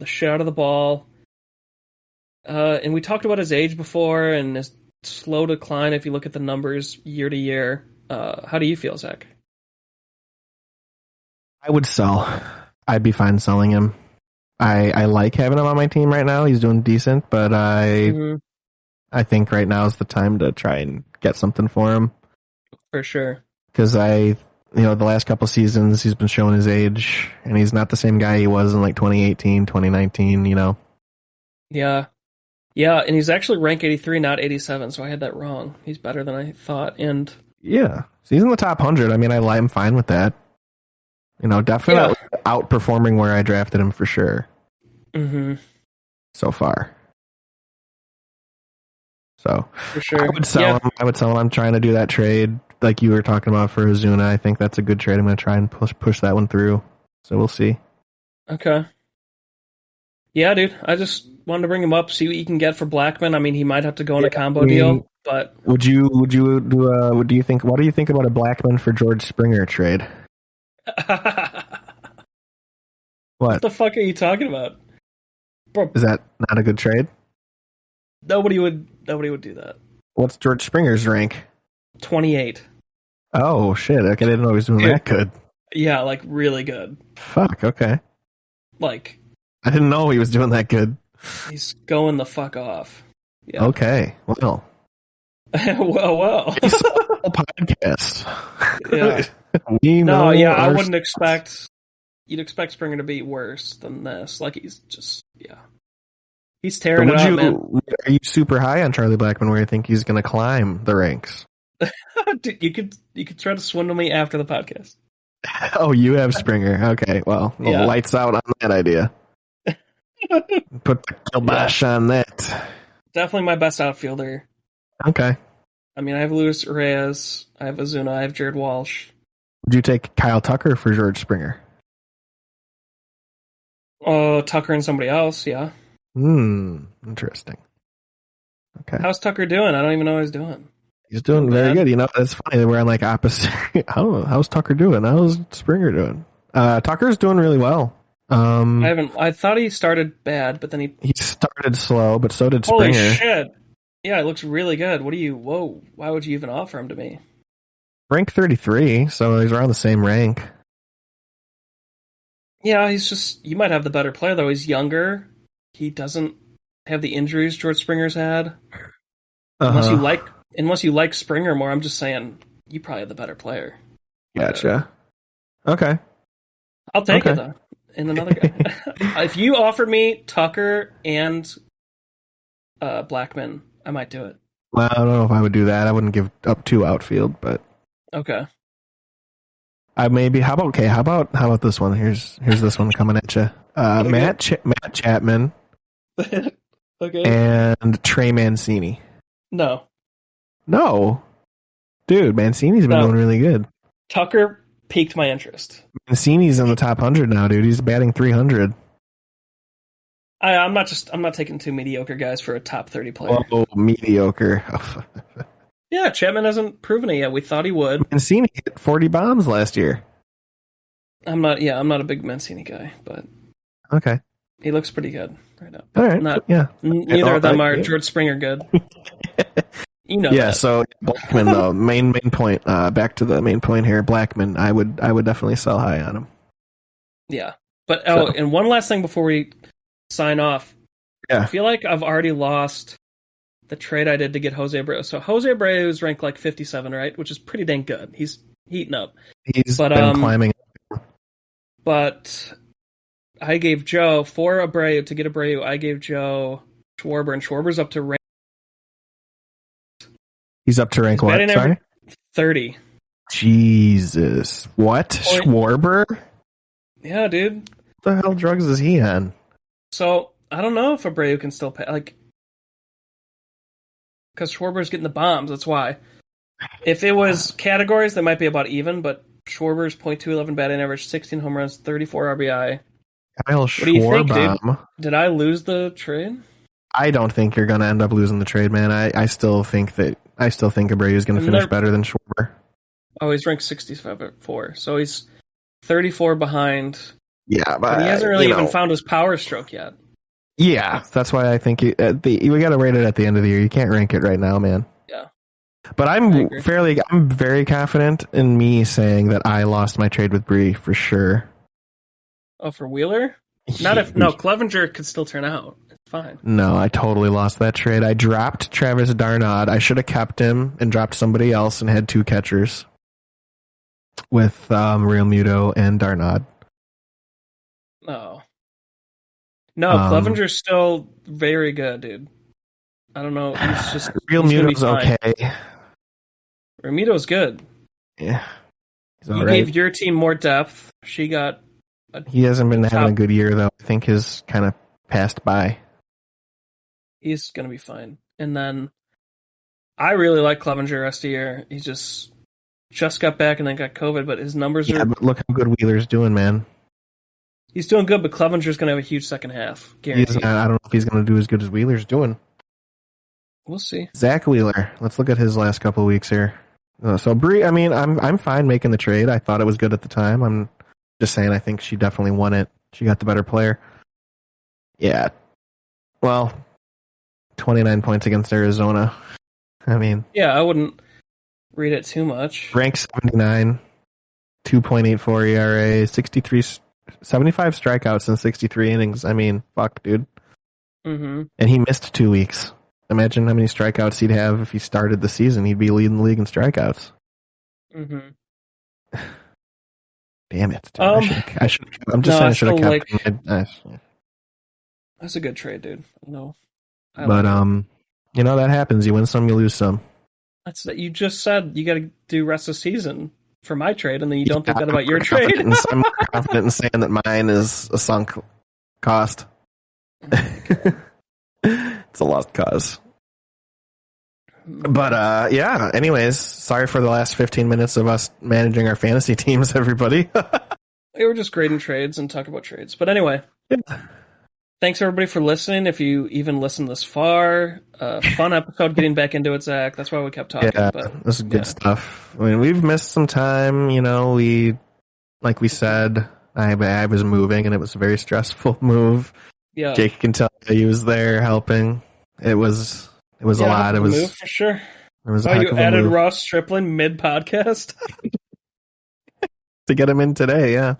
shit out of the ball. And we talked about his age before and his slow decline if you look at the numbers year to year. How do you feel, Zach? I would sell. I'd be fine selling him. I like having him on my team right now. He's doing decent, but I think right now is the time to try and get something for him. For sure. Because the last couple seasons he's been showing his age, and he's not the same guy he was in 2018, 2019, Yeah. Yeah, and he's actually ranked 83, not 87, so I had that wrong. He's better than I thought, and... Yeah, so he's in the top 100. I mean, I'm fine with that. Definitely outperforming where I drafted him for sure. Mm-hmm. So far. So, for sure. I would sell him. I'm trying to do that trade like you were talking about for Ozuna. I think that's a good trade. I'm going to try and push that one through. So we'll see. Okay. Yeah, dude. I just wanted to bring him up, see what you can get for Blackmon. I mean, he might have to go in a combo deal, but what do you think about a Blackmon for George Springer trade? What the fuck are you talking about? Bro, is that not a good trade? Nobody would do that. What's George Springer's rank? 28. Oh shit! Okay, I didn't know he was doing that good. Yeah, really good. Fuck. Okay. I didn't know he was doing that good. He's going the fuck off. Yeah. Okay. Well. well. It's a podcast. Yeah. I wouldn't expect. You'd expect Springer to be worse than this. He's just he's tearing it up, man. Are you super high on Charlie Blackmon where you think he's going to climb the ranks? Dude, you could try to swindle me after the podcast. Oh, you have Springer. Okay, well, lights out on that idea. Put the kibosh on that. Definitely my best outfielder. Okay. I mean, I have Luis Reyes, I have Ozuna, I have Jared Walsh. Would you take Kyle Tucker for George Springer? Oh, Tucker and somebody else, yeah. Interesting. Okay. How's Tucker doing? I don't even know what he's doing. He's doing very good. It's funny that we're on opposite. I don't know. How's Tucker doing? How's Springer doing? Tucker's doing really well. I thought he started bad, but then he started slow, but so did Holy Springer. Shit. Yeah, it looks really good. Whoa, why would you even offer him to me? Rank 33, so he's around the same rank. Yeah, you might have the better player, though. He's younger. He doesn't have the injuries George Springer's had. Unless you like Springer more, I'm just saying, you probably have the better player. Gotcha. Okay. I'll take it, though. And another guy. If you offered me Tucker and Blackmon, I might do it. Well, I don't know if I would do that. I wouldn't give up 2 outfield, but okay. I maybe. How about this one? Here's this one coming at you. Okay. Matt Chapman. Okay. And Trey Mancini. No, dude, Mancini's been doing really good. Tucker piqued my interest. Mancini's in the top 100 now, dude. He's batting 300. I'm not taking 2 mediocre guys for a top 30 player. Oh, mediocre. Yeah, Chapman hasn't proven it yet. We thought he would. Mancini hit 40 bombs last year. I'm not a big Mancini guy, but okay, he looks pretty good right now. All right, Neither of them are George Springer good. Yeah, that. So Blackmon, though, main point. Back to the main point here. Blackmon, I would definitely sell high on him. Yeah, but and one last thing before we sign off. Yeah, I feel like I've already lost the trade I did to get Jose Abreu. So Jose Abreu is ranked 57, right? Which is pretty dang good. He's heating up. He's been climbing. But I gave Joe for Abreu to get Abreu. I gave Joe Schwarber, and Schwarber's up to rank. He's up to rank He's what? batting Sorry? average 30. Jesus. What? Point- Schwarber? What Yeah, dude. the hell drugs is he on? So I don't know if Abreu can still pay, like, because Schwarber's getting the bombs. That's why. If it was categories, they might be about even. But Schwarber's .211 batting average, 16 home runs, 34 RBI. Kyle do you think, dude? Schwarber. Did I lose the trade? I don't think you're going to end up losing the trade, man. I still think Abreu is going to finish better than Schwarber. Oh, he's ranked 64, so he's 34 behind. Yeah, But he hasn't really even found his power stroke yet. Yeah, that's why I think we got to rate it at the end of the year. You can't rank it right now, man. Yeah. But I'm very confident in me saying that I lost my trade with Bree for sure. Oh, for Wheeler? Clevenger could still turn out. It's fine. No, I totally lost that trade. I dropped Travis Darnod. I should have kept him and dropped somebody else and had two catchers with Real Muto and Darnod. No, Clevenger's still very good, dude. I don't know. Real Muto's okay. Realmuto's good. Yeah. He gave your team more depth. She got. He hasn't been having a good year, though. I think his kind of passed by. He's going to be fine. And then I really like Clevenger rest of the year. He just got back and then got COVID, but his numbers are. Yeah, but look how good Wheeler's doing, man. He's doing good, but Clevenger's going to have a huge second half. Guaranteed. I don't know if he's going to do as good as Wheeler's doing. We'll see. Zach Wheeler. Let's look at his last couple of weeks here. So Bree, I mean, I'm fine making the trade. I thought it was good at the time. I'm just saying I think she definitely won it. She got the better player. Yeah. Well, 29 points against Arizona. I mean... Yeah, I wouldn't read it too much. Rank 79, 2.84 ERA, 75 strikeouts in 63 innings. I mean, fuck, dude. Mm-hmm. And he missed 2 weeks. Imagine how many strikeouts he'd have if he started the season. He'd be leading the league in strikeouts. Mm-hmm. Damn it. Dude. I should. I'm just saying I should have kept him. That's a good trade, dude. No. But, that happens. You win some, you lose some. That's that. You just said you got to do rest of the season for my trade, and then you don't think that about your trade. I'm more confident in saying that mine is a sunk cost. It's a lost cause. But, yeah, anyways, sorry for the last 15 minutes of us managing our fantasy teams, everybody. We were just grading trades and talking about trades. But anyway, thanks everybody for listening. If you even listened this far, fun episode getting back into it, Zach. That's why we kept talking. Yeah, this is good stuff. I mean, we've missed some time. Like we said, I was moving and it was a very stressful move. Yeah, Jake can tell you he was there helping. It was a lot. It was move for sure. It was. You added Ross Stripling mid podcast to get him in today. Yeah.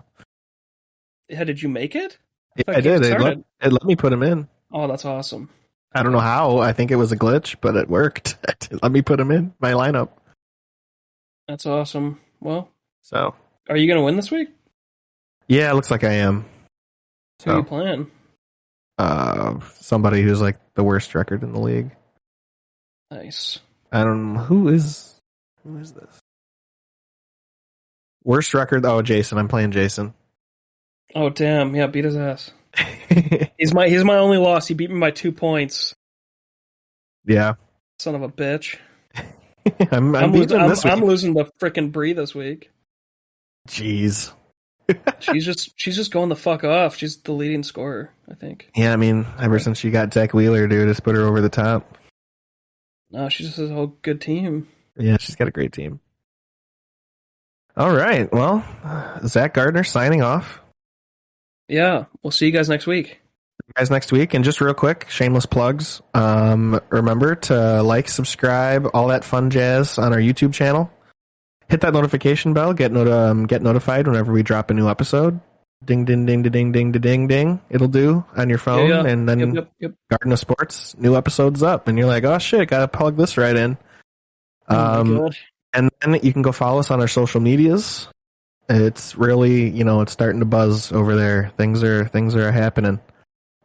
Yeah. Did you make it? Yeah, I did. It let me put him in. Oh, that's awesome. I don't know how. I think it was a glitch, but it worked. Let me put him in my lineup. That's awesome. Well, so are you going to win this week? Yeah, it looks like I am. Who are you playing? Somebody who's like the worst record in the league. Nice. I don't know who is this. Worst record? Oh, Jason. I'm playing Jason. Oh damn! Yeah, beat his ass. He's my only loss. He beat me by 2 points. Yeah. Son of a bitch. I'm losing the frickin' Bree this week. Jeez. she's just going the fuck off. She's the leading scorer, I think. Yeah, I mean, ever since she got Zach Wheeler, dude, it's put her over the top. No, she just has a whole good team. Yeah, she's got a great team. All right, well, Zach Gardner signing off. Yeah, we'll see you guys next week. And just real quick, shameless plugs. Remember to like, subscribe, all that fun jazz on our YouTube channel. Hit that notification bell. Get notified whenever we drop a new episode. Ding, ding, ding, ding, ding, ding, ding. It'll do on your phone, and then Garden of Sports, new episodes up, and you're like, oh shit, gotta plug this right in. And then you can go follow us on our social medias. It's really, it's starting to buzz over there. Things are happening.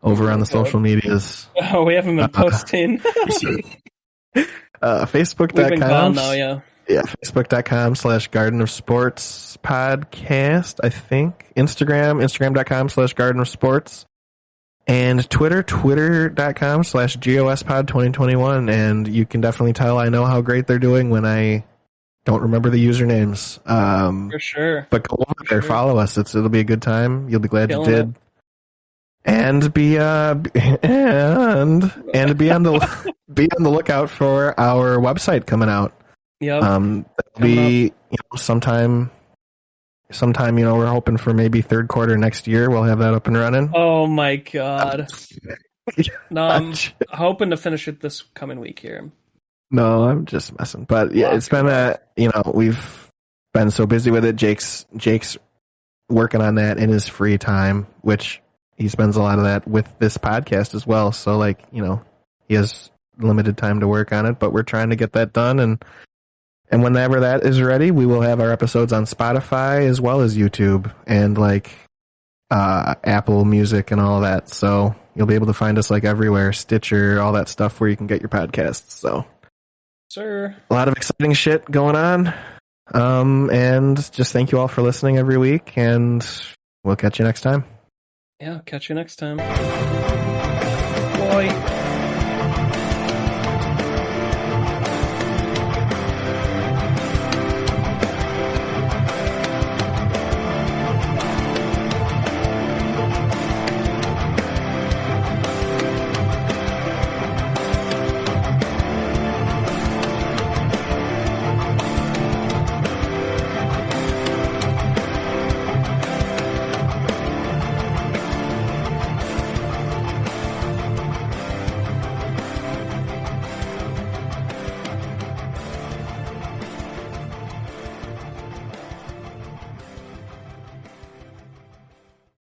over on the God. social medias. Oh, we haven't been posting. We've been gone Facebook.com. now, yeah. Yeah, Facebook.com/Garden of Sports podcast, I think. Instagram.com/Garden of Sports. And Twitter.com/GOSPod2021. And you can definitely tell I know how great they're doing when I don't remember the usernames. For sure. But go over there, follow us. It'll be a good time. You'll be glad Killing you did. And be and be on the be on the lookout for our website coming out. Yep. That'll be sometime. We're hoping for maybe third quarter next year. We'll have that up and running. Oh my God. No, I'm hoping to finish it this coming week here. No, I'm just messing. But yeah, it's been we've been so busy with it. Jake's working on that in his free time, which he spends a lot of that with this podcast as well. So he has limited time to work on it, but we're trying to get that done. And whenever that is ready, we will have our episodes on Spotify as well as YouTube and Apple Music and all that. So you'll be able to find us everywhere, Stitcher, all that stuff where you can get your podcasts. So, sir, a lot of exciting shit going on. And just thank you all for listening every week, and we'll catch you next time. Yeah, catch you next time. Boy.